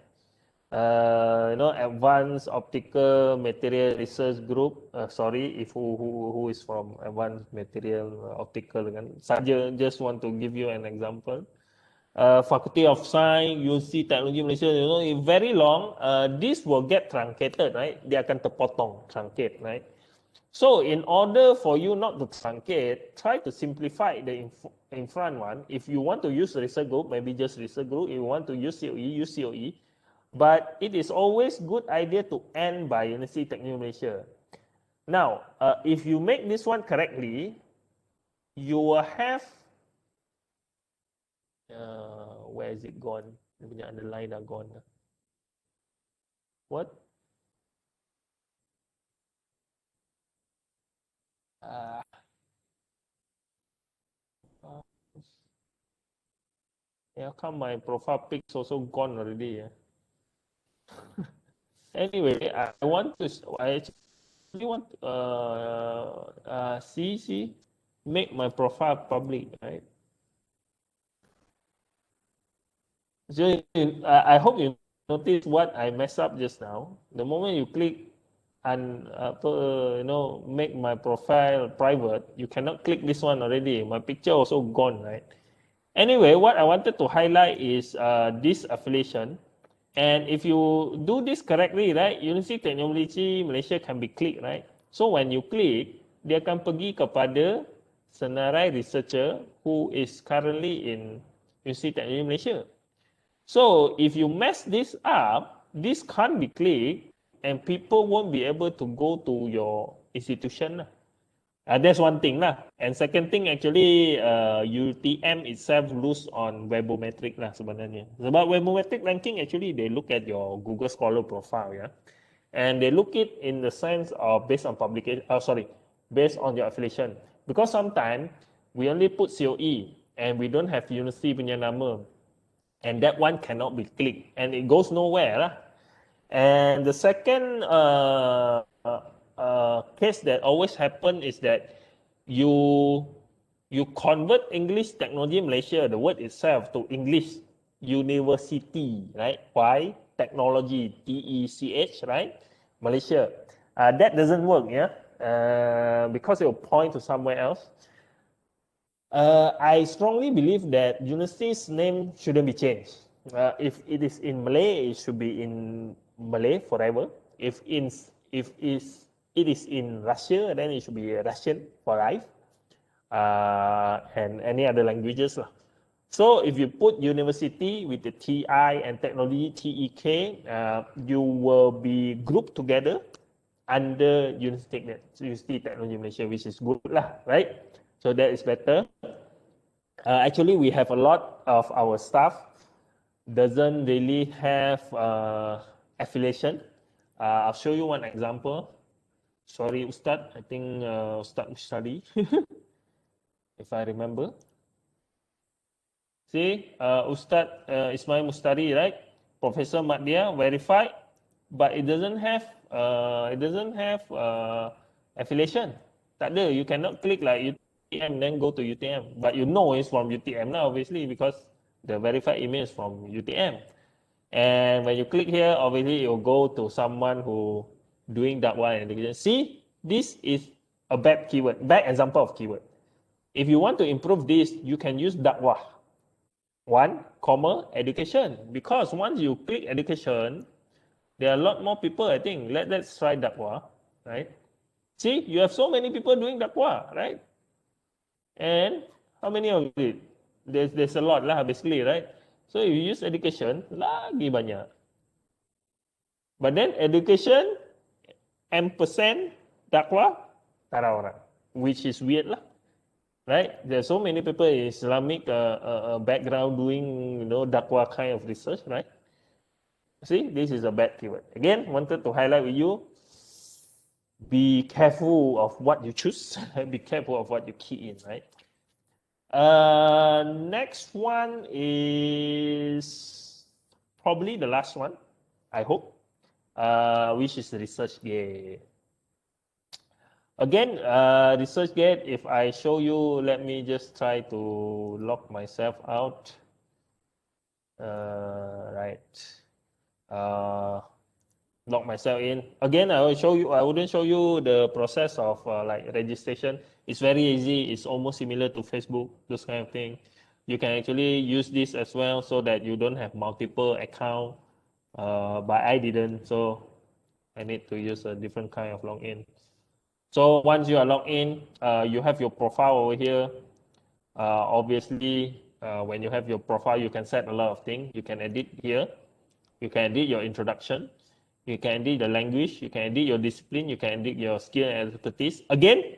Advanced Optical Material Research Group. Sorry if who is from Advanced Material Optical kan. Saja just want to give you an example. Faculty of Science, UC Technology Malaysia, if very long, this will get truncated, right? Dia akan terpotong, truncate, right? So in order for you not to truncate, try to simplify the in front one. If you want to use research group, maybe just research group. If you want to use COE, use COE. But it is always good idea to end by University Technology Malaysia. Now, if you make this one correctly, you will have where is it gone? Dia punya underline dah gone. What? Uh, how come my profile pics also gone already? Anyway, I actually want see, make my profile public, right? So I hope you notice what I messed up just now. The moment you click and make my profile private, you cannot click this one already. My picture also gone, right? Anyway, what I wanted to highlight is this affiliation. And if you do this correctly, right, University Technology Malaysia can be clicked, right? So when you click, dia akan pergi kepada senarai researcher who is currently in University Technology Malaysia. So if you mess this up, this can't be clicked and people won't be able to go to your institution. That's one thing lah. And second thing actually UTM itself lose on webometric lah sebenarnya. Sebab webometric ranking actually they look at your Google Scholar profile, yeah. And they look it in the sense of based on publication, based on your affiliation. Because sometimes we only put COE and we don't have university punya nama. And that one cannot be clicked and it goes nowhere lah. And the second case that always happen is that you convert English Technology Malaysia, the word itself, to English University, right? Why? Technology, TECH, right? Malaysia. That doesn't work, yeah? Because it will point to somewhere else. I strongly believe that university's name shouldn't be changed. If it is in Malay, it should be in Malay forever. It is in Russia, then it should be Russian for life, and any other languages lah. So if you put university with the TI and technology TEK, you will be grouped together under University Technology Malaysia, which is good lah, right? So that is better. Actually, we have a lot of our staff doesn't really have affiliation. I'll show you one example. Sorry, Ustad. I think Ustad study, if I remember. See, Ustad Ismail Mustari, right? Professor Maddia verified, but it doesn't have affiliation. Tak ada. You cannot click like UTM then go to UTM, but you know it's from UTM now, obviously, because the verified email is from UTM. And when you click here, obviously it will go to someone who doing that one. See, this is a bad keyword, bad example of keyword. If you want to improve this, you can use dakwah. One, comma, education. Because once you click education, there are a lot more people, I think. Let's try dakwah, right? See, you have so many people doing dakwah, right? And how many of it? There's a lot lah, basically, right? So if you use education, lagi banyak. But then education, M% dakwah, tak ada orang. Which is weird lah. Right? There's so many people in Islamic background doing, dakwah kind of research, right? See, this is a bad keyword. Again, wanted to highlight with you, be careful of what you choose. Be careful of what you key in, right? Next one is probably the last one, I hope, which is ResearchGate. Again, ResearchGate, if I show you, let me just try to log myself out. Right. Log myself in. Again, I will show you. I wouldn't show you the process of like registration. It's very easy. It's almost similar to Facebook, those kind of thing. You can actually use this as well so that you don't have multiple account. But I didn't, so I need to use a different kind of login. So once you are logged in, you have your profile over here. Obviously, when you have your profile, you can set a lot of things. You can edit here. You can edit your introduction. You can edit the language. You can edit your discipline. You can edit your skill and expertise. Again,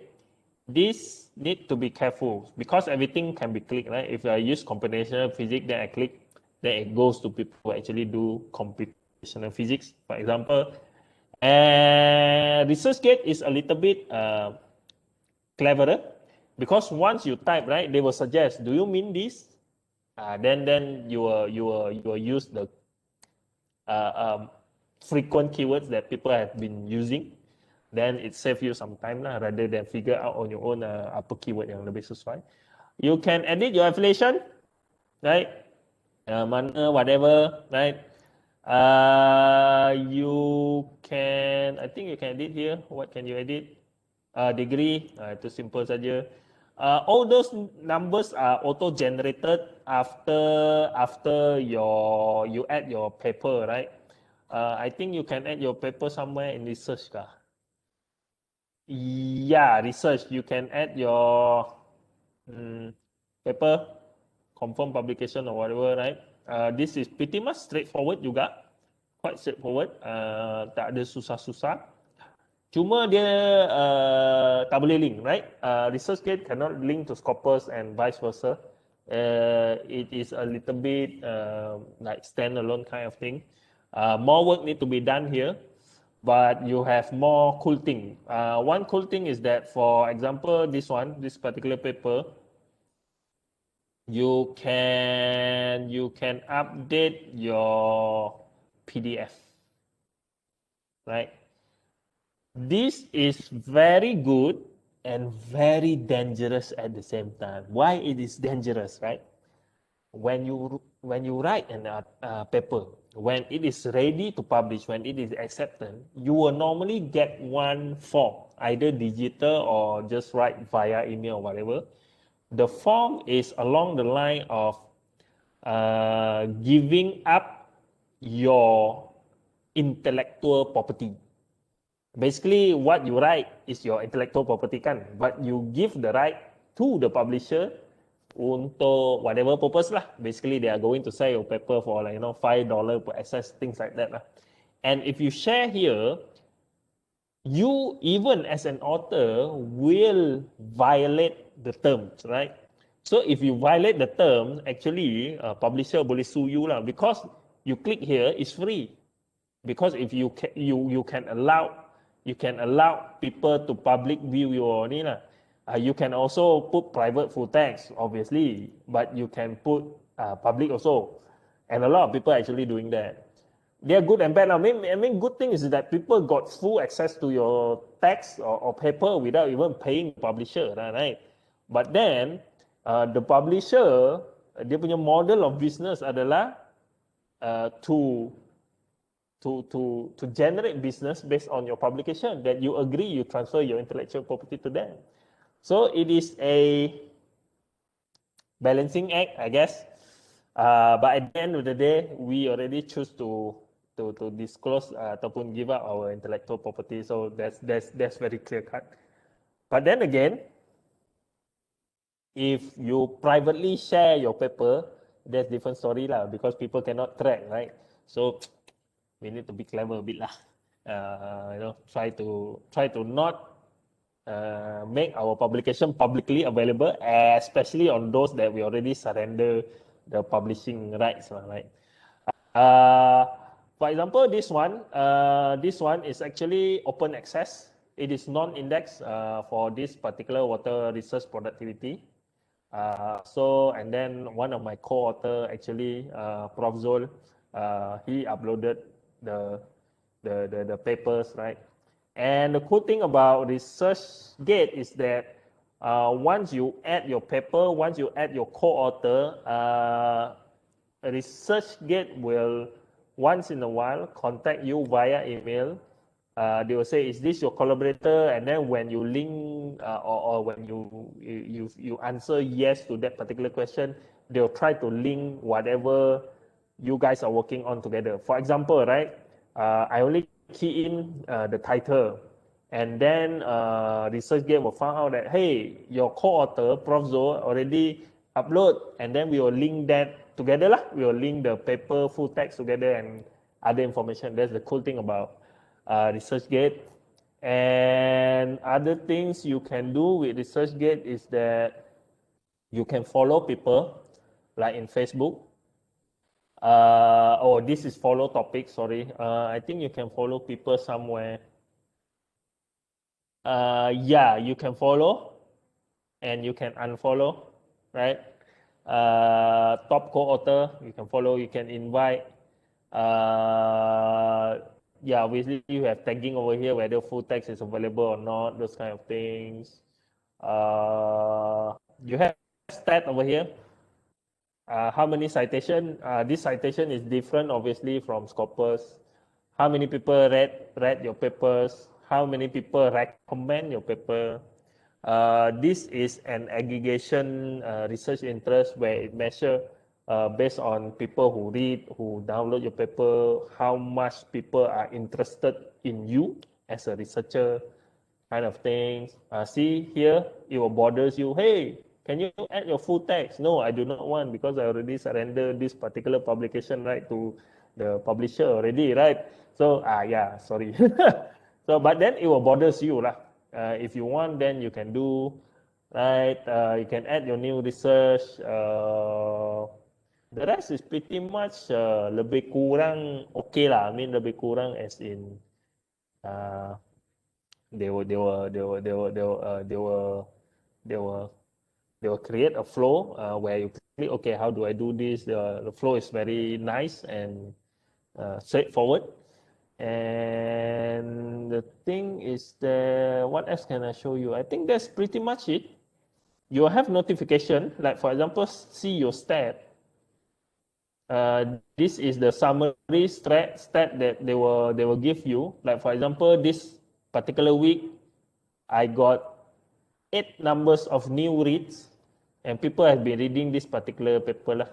this need to be careful because everything can be clicked, right? If I use computational physics, then I click, then it goes to people who actually do computational physics, for example. And ResearchGate is a little bit cleverer because once you type, right, they will suggest, do you mean this? Then you will use the frequent keywords that people have been using. Then it saves you some time lah, rather than figure out on your own apa keyword yang lebih sesuai. You can edit your affiliation, right? Mana whatever, right? You can, I think you can edit here. What can you edit? Degree, itu simple saja. All those numbers are auto generated after you add your paper, right? I think you can add your paper somewhere in research kah? Yeah, research. You can add your paper, confirm publication or whatever, right? This is pretty much straightforward juga. Quite straightforward. Tak ada susah-susah. Cuma dia tak boleh link, right? ResearchGate cannot link to Scopus and vice versa. It is a little bit like standalone kind of thing. More work need to be done here, but you have more cool thing. One cool thing is that, for example, this particular paper, you can update your PDF, right? This is very good and very dangerous at the same time. Why it is dangerous, right? When you write a paper, when it is ready to publish, when it is accepted, you will normally get one form, either digital or just write via email or whatever. The form is along the line of giving up your intellectual property. Basically, what you write is your intellectual property kan, but you give the right to the publisher untuk whatever purpose lah. Basically, they are going to sell your paper for like $5 per access, things like that lah. And if you share here, you even as an author will violate the terms, right? So if you violate the terms, actually, publisher boleh sue you lah, because you click here is free. Because if you can allow people to public view your ni lah. You can also put private full text, obviously, but you can put public also, and a lot of people actually doing that. They are good and bad. I mean, good thing is that people got full access to your text or paper without even paying the publisher, right? But then the publisher, dia punya model of business adalah to generate business based on your publication that you agree you transfer your intellectual property to them. So it is a balancing act, I guess. But at the end of the day, we already choose to disclose ataupun give up our intellectual property. So that's very clear cut. But then again, if you privately share your paper, that's different story lah, because people cannot track, right? So we need to be clever a bit lah. Try to not make our publication publicly available, especially on those that we already surrender the publishing rights, right? For example, this one is actually open access. It is non-indexed for this particular water research productivity. And then one of my co-author actually, Prof. Zol, he uploaded the papers, right? And the cool thing about ResearchGate is that once you add your paper, once you add your co-author, ResearchGate will once in a while contact you via email. They will say, "Is this your collaborator?" And then when you link or when you answer yes to that particular question, they'll try to link whatever you guys are working on together. For example, right? I only key in the title, and then ResearchGate will find out that, hey, your co-author Prof. Zo already upload, and then we will link that together lah. We will link the paper full text together and other information. That's the cool thing about ResearchGate. And other things you can do with ResearchGate is that you can follow people, like in Facebook. This is follow topic, sorry. I think you can follow people somewhere. Yeah, you can follow and you can unfollow, right? Top co-author, you can follow, you can invite. Yeah, obviously you have tagging over here, whether full text is available or not, those kind of things. You have stat over here. How many citation? This citation is different, obviously, from scopus. How many people read your papers? How many people recommend your paper? This is an aggregation research interest where it measures based on people who read, who download your paper, how much people are interested in you as a researcher, kind of things. See here, it will bothers you. Hey, can you add your full text? No, I do not want, because I already surrendered this particular publication right to the publisher already, right? So, yeah, sorry. So, but then it will bothers you lah. If you want, then you can do, right? You can add your new research. The rest is pretty much lebih kurang okay lah. I mean lebih kurang as in they will create a flow where you click, okay, how do I do this? The flow is very nice and straightforward. And the thing is that, what else can I show you? I think that's pretty much it. You have notification, like for example, see your stat. This is the summary stat that they will give you. Like for example, this particular week, I got 8 numbers of new reads, and people have been reading this particular paper lah.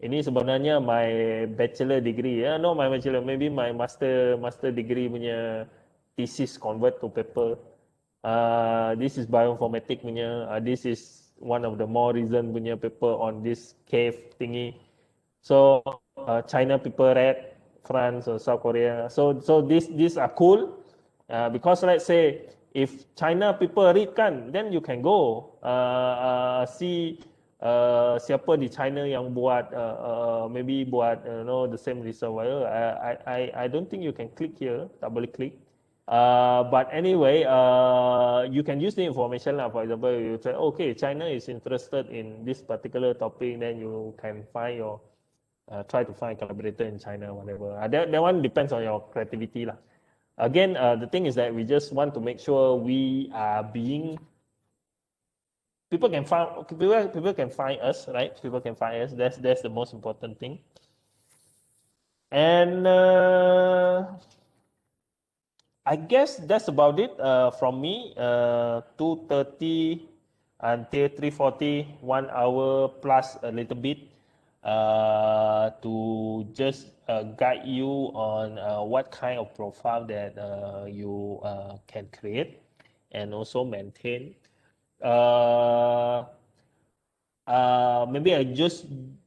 Ini sebenarnya my bachelor degree, no my bachelor, maybe my master degree punya thesis convert to paper. This is bioinformatics punya. This is one of the more recent punya paper on this cave thingy. So China people read, France or South Korea. So these are cool because let's say if China people read kan, then you can go see siapa di China yang buat maybe buat the same research. I don't think you can click here. Tak boleh click. But anyway, you can use the information. For example, you say, okay, China is interested in this particular topic, then you can find your, try to find a collaborator in China, whatever. That one depends on your creativity. Again, the thing is that we just want to make sure we are being, people can find us, right? People can find us. That's the most important thing. And I guess that's about it from me. 2:30 until 3:40, 1 hour plus a little bit to just guide you on what kind of profile that you can create and also maintain. Uh, Maybe I just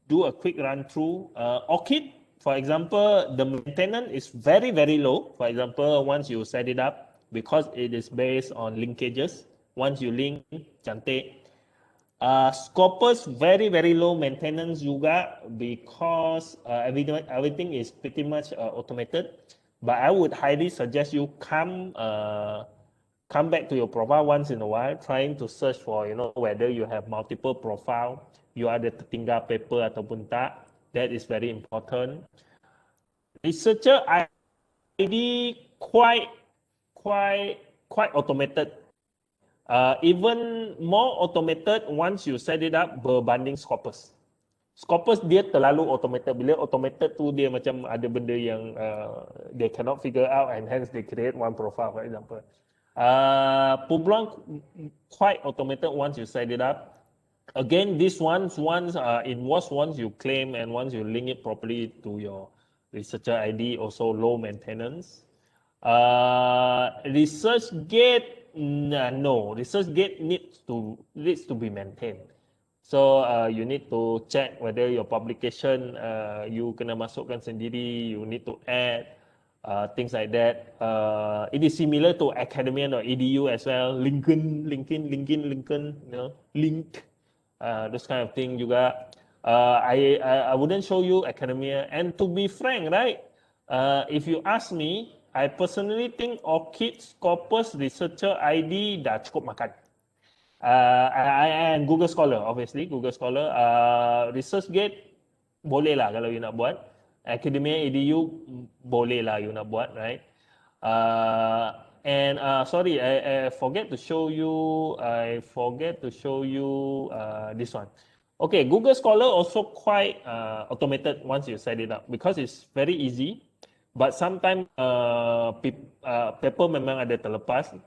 do a quick run through. Orchid, for example, the maintenance is very, very low. For example, once you set it up, because it is based on linkages, once you link, cantik. Scopus, very, very low maintenance juga because everything is pretty much automated. But I would highly suggest you come back to your profile once in a while, trying to search for, whether you have multiple profile, you ada tertinggal paper ataupun tak. That is very important. Researcher ID quite quite automated. Even more automated once you set it up berbanding Scopus. Scopus dia terlalu automated. Bila automated tu dia macam ada benda yang they cannot figure out and hence they create one profile, for example. Publon quite automated once you set it up. Again, this once it was once you claim and once you link it properly to your researcher ID, also low maintenance. ResearchGate, no. ResearchGate needs to be maintained. So you need to check whether your publication you kena masukkan sendiri, you need to add things like that. It is similar to academia or edu as well. Lincoln, link, those kind of thing juga. I wouldn't show you academia. And to be frank, right? If you ask me, I personally think Orchid, Scopus, Researcher ID dah cukup makan. And Google Scholar, obviously, Google Scholar. ResearchGate, boleh lah kalau you nak buat. Academia EDU, boleh lah you nak buat, right? And sorry, I forget to show you. This one. Okay, Google Scholar also quite automated once you set it up because it's very easy. But sometimes paper memang ada terlepas.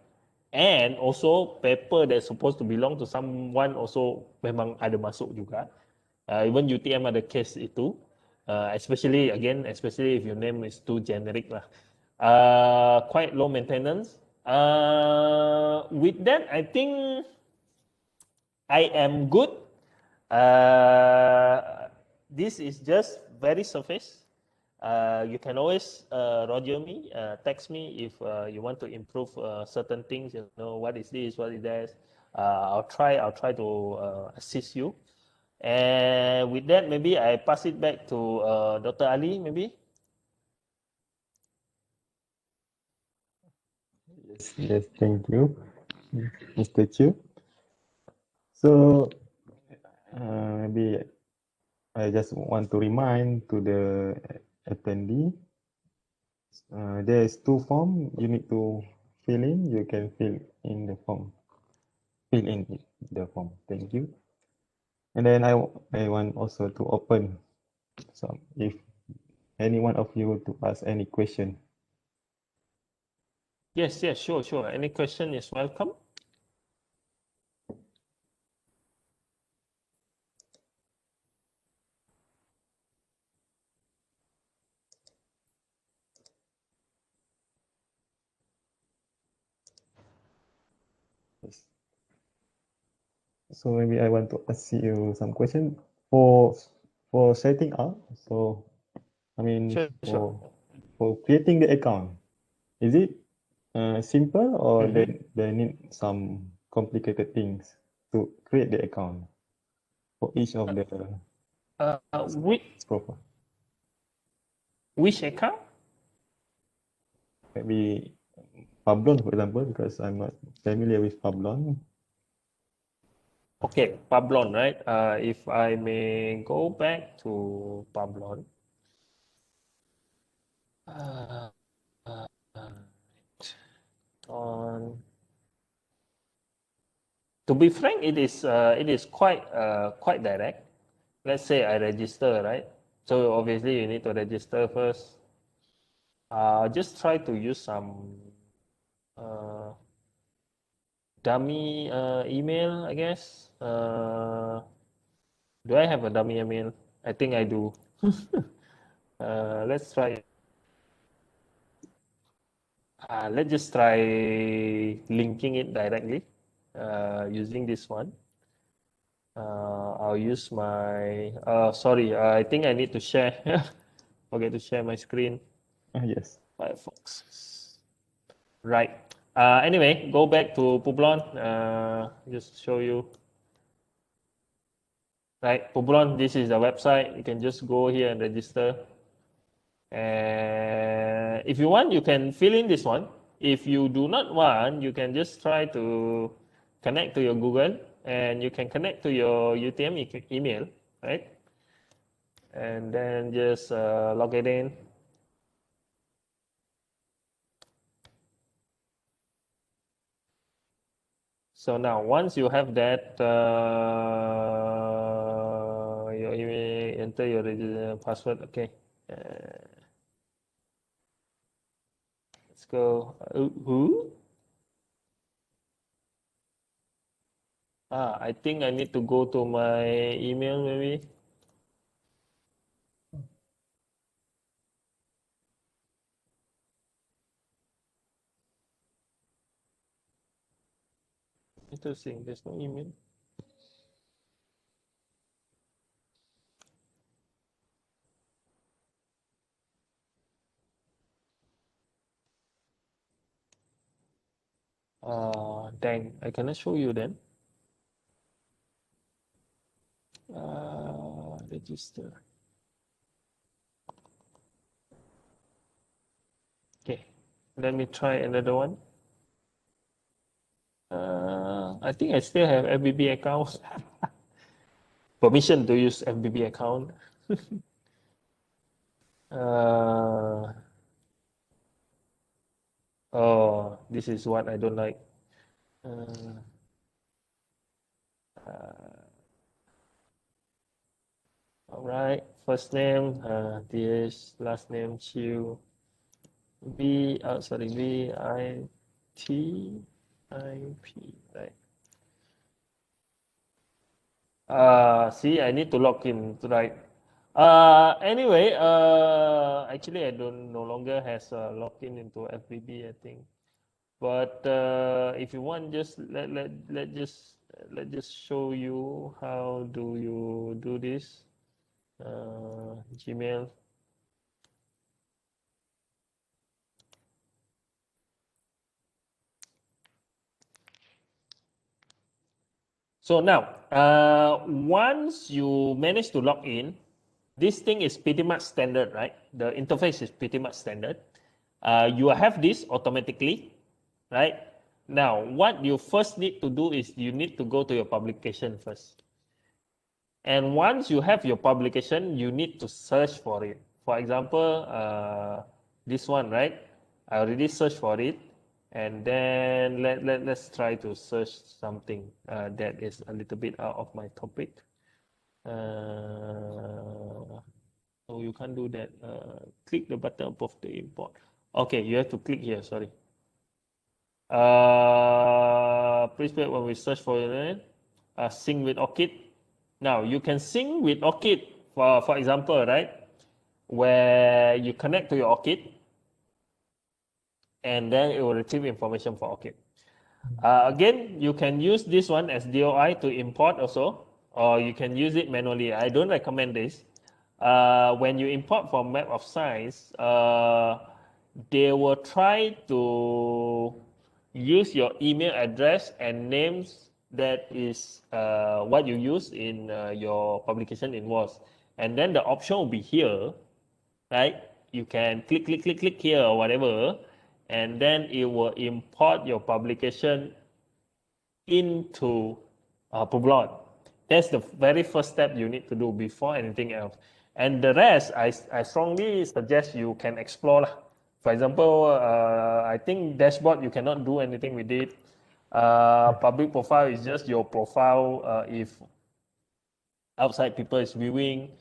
And also paper that's supposed to belong to someone also memang ada masuk juga. Even UTM ada case itu. Especially if your name is too generic lah. Quite low maintenance. With that, I think I am good. This is just very surface. You can always Roger me, text me if you want to improve certain things. What is this? What is that? I'll try to assist you. And with that, maybe I pass it back to Dr. Ali. Maybe. Yes, thank you, Mr. Chu. So maybe I just want to remind to the attendee, there is 2 forms you need to fill in. You can fill in the form. Thank you. And then I want also to open. So if any one of you to ask any question. Yes, sure. Any question is welcome. Yes. So maybe I want to ask you some question for setting up. So I mean Sure. for creating the account, is it simple or they need some complicated things to create the account for each of the profile? Which account? Maybe Pablon, for example, because I'm not familiar with Pablon. Okay, Pablon, right? If I may go back to Pablon. Uh, on to be frank, it is quite direct. Let's say I register, right? So obviously you need to register first. Just try to use some uh, dummy email, I guess. Do I have a dummy email? I think I do. Let's try. Let's just try linking it directly using this one. I'll use my. Sorry, I think I need to share. Forget to share my screen. Yes. Firefox. Right. Anyway, go back to Publon. Just show you. Right, Publon, this is the website. You can just go here and register. And if you want, you can fill in this one. If you do not want, you can just try to connect to your Google and you can connect to your UTM email, right? And then just log it in. So now, once you have that, your email, enter your password. Okay, let's go. Who? I think I need to go to my email maybe. Interesting. There's no email. Dang, I cannot show you then. Register. Okay, let me try another one. I think I still have FBB account. Permission to use FBB account. uh, oh, this is what I don't like. Uh, all right, first name this, last name Chiu. Sorry, VITIP, right? See, I need to log in, right? Anyway, actually, I don't no longer has login into FBB, I think. But if you want, just let just show you how do you do this. Gmail. So now, once you manage to log in, this thing is pretty much standard, right? The interface is pretty much standard. You have this automatically, right? Now, what you first need to do is you need to go to your publication first. And once you have your publication, you need to search for it. For example, this one, right? I already searched for it. And then let's try to search something that is a little bit out of my topic. So you can't do that. Click the button above the import. Okay, you have to click here, sorry. Please wait when we search for it. Sync with orchid. Now you can sync with orchid for example, right? Where you connect to your orchid and then it will retrieve information for orchid. Again, you can use this one as DOI to import also, or you can use it manually. I don't recommend this. When you import from Map of Science, they will try to use your email address and names that is what you use in your publication in WAS. And then the option will be here, right? You can click here or whatever, and then it will import your publication into Publon. That's the very first step you need to do before anything else. And the rest, I strongly suggest you can explore lah. For example, I think dashboard, you cannot do anything with it. Public profile is just your profile if outside people is viewing.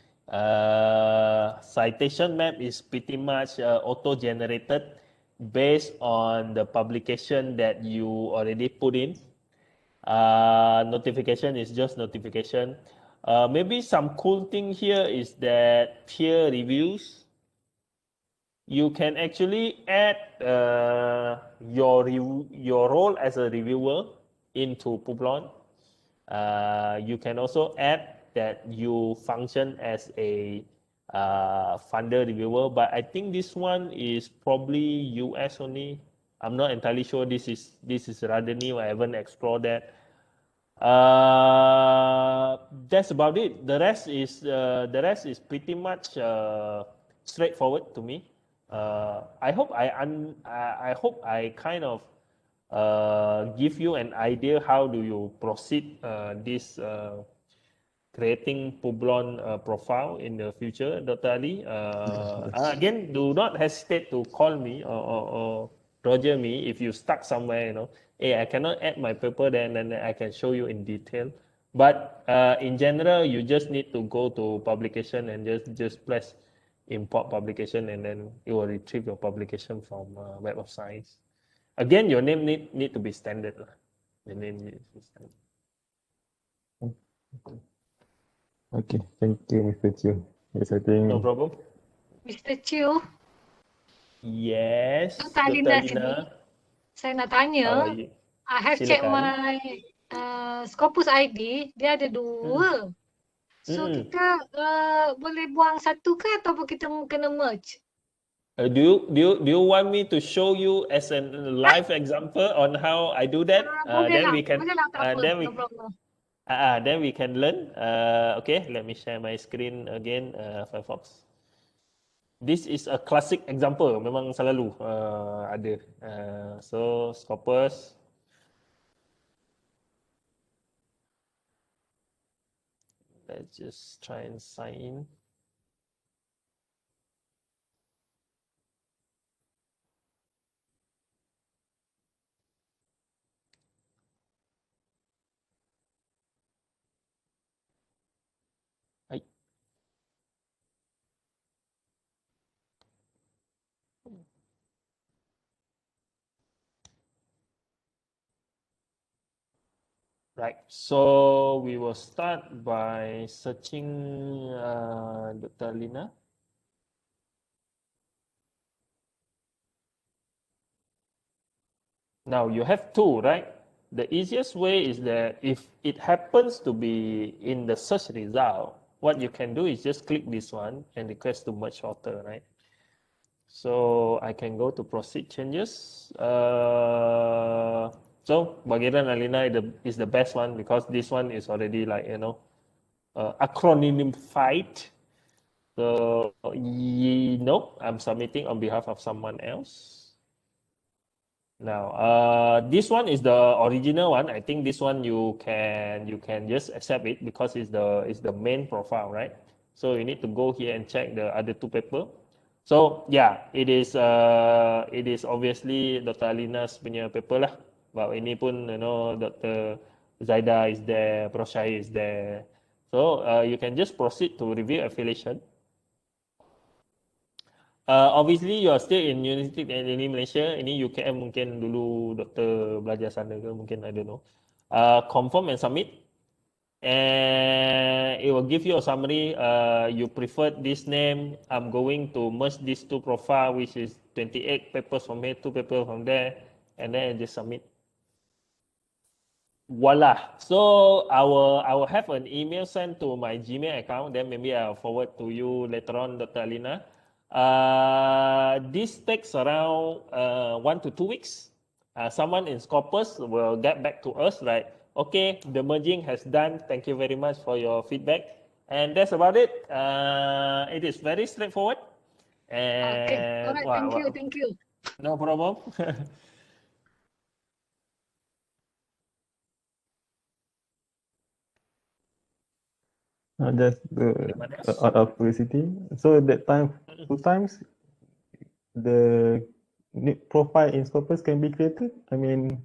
Citation map is pretty much auto-generated based on the publication that you already put in. Notification is just notification. Maybe some cool thing here is that peer reviews. You can actually add your role as a reviewer into Publon. You can also add that you function as a funder reviewer, but I think this one is probably US only. I'm not entirely sure. This is rather new. I haven't explored that. That's about it. The rest is pretty much straightforward to me. I hope I kind of give you an idea how do you proceed this creating Publon profile in the future, Dr. Ali. Again, do not hesitate to call me or Roger me if you stuck somewhere. Hey, I cannot add my paper there, and then I can show you in detail. But in general, you just need to go to publication and just press import publication, and then it will retrieve your publication from Web of Science. Again, your name need to be standard. The name needs to be standard. Okay, thank you, Mr. Chiu. Yes, I think. No problem. Mr. Chiu, Yes, Dr. Dr. Alina Lina. sini. Saya nak tanya, I have checked Silakan. my scopus ID, dia ada dua. So kita boleh buang satu ke ataupun kita kena merge? Do you want me to show you as a live example on how I do that? Boleh Then lah, we can boleh lah, tak apa, then no problem. we can learn. Okay, let me share my screen again. Firefox. This is a classic example. Memang selalu ada. So scopus. Let's just try and sign in. Hai. Right, so we will start by searching Dr. Lina. Now you have two, right? The easiest way is that if it happens to be in the search result, what you can do is just click this one and request to merge author, right? So I can go to proceed changes. So Bagiran Alina is the best one because this one is already like, acronymfied. So nope, I'm submitting on behalf of someone else. Now, this one is the original one. I think this one you can just accept it because it's the main profile, right? So you need to go here and check the other two paper. So yeah, it is obviously Dr. Alina's punya paper lah. But ini pun Dr. Zaida is there, Prof. Syahir is there. So you can just proceed to review affiliation. Obviously you are still in University ini Malaysia. Ini UKM mungkin dulu doktor belajar sana ke mungkin, I don't know. Confirm and submit. And it will give you a summary. You preferred this name. I'm going to merge these two profile, which is 28 papers from here, 2 papers from there, and then I just submit. Voila. So I will have an email sent to my Gmail account. Then maybe I'll forward to you later on, Dr. Alina. This takes around 1 to 2 weeks. Someone in Scopus will get back to us like, okay, the merging has done. Thank you very much for your feedback. And that's about it. It is very straightforward. And Okay, alright, thank you. No problem. Just Anyone else? out of curiosity. So that time, two times, the profile in scopus can be created. I mean,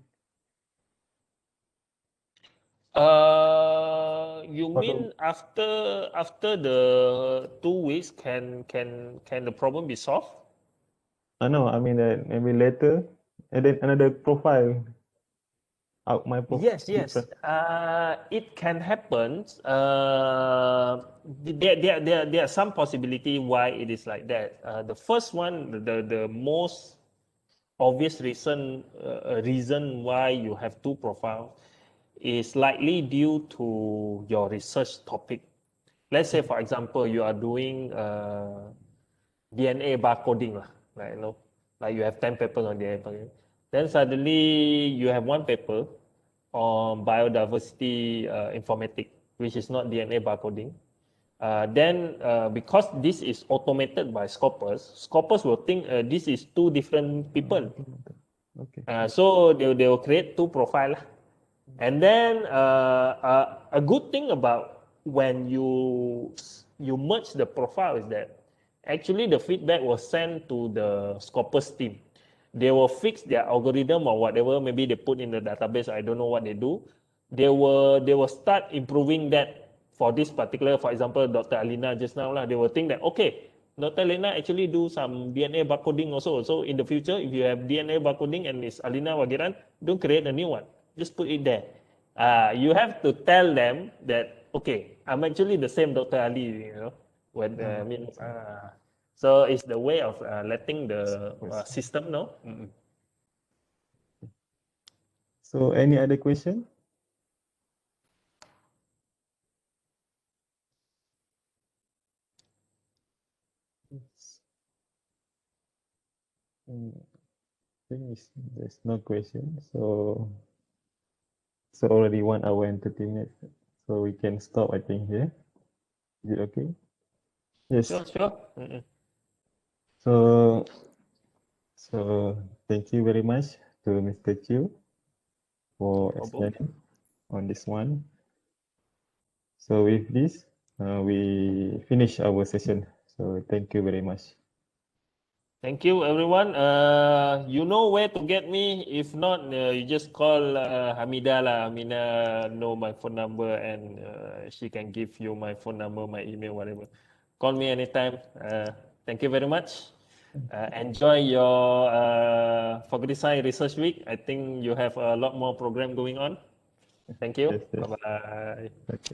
You mean after the 2 weeks, can the problem be solved? I know. I mean that maybe later, and then another profile out my profile. Yes. It can happen. There are some possibility why it is like that. The first one, the most obvious reason why you have two profiles is likely due to your research topic. Let's say, for example, you are doing DNA barcoding lah, like you have 10 papers on DNA barcoding. Then suddenly you have one paper on biodiversity informatics, which is not DNA barcoding. Then because this is automated by Scopus will think this is two different people. Okay. So they will create two profiles. And then a good thing about when you merge the profile is that actually the feedback was sent to the Scopus team. They will fix their algorithm or whatever maybe they put in the database. I don't know what they do. They will start improving that for this particular, for example, Dr. Alina just now lah. They will think that okay, Dr. Alina actually do some DNA barcoding also. So in the future, if you have DNA barcoding and it's Alina Wagiran, don't create a new one. Just put it there. You have to tell them that okay, I'm actually the same Dr. Ali, when so it's the way of letting the system know. So any other question? I think there's no question. So already 1 hour and 30 minutes. So we can stop, I think, here. Is it okay? Yes. Sure. So thank you very much to Mr. Chiu for explaining on this one. So with this, we finish our session. So thank you very much. Thank you, everyone. You know where to get me. If not, you just call Hamida lah. Hamida know my phone number and she can give you my phone number, my email, whatever. Call me anytime. Thank you very much. Enjoy your Fakulty Research Week. I think you have a lot more program going on. Thank you. Yes. Bye-bye. Okay.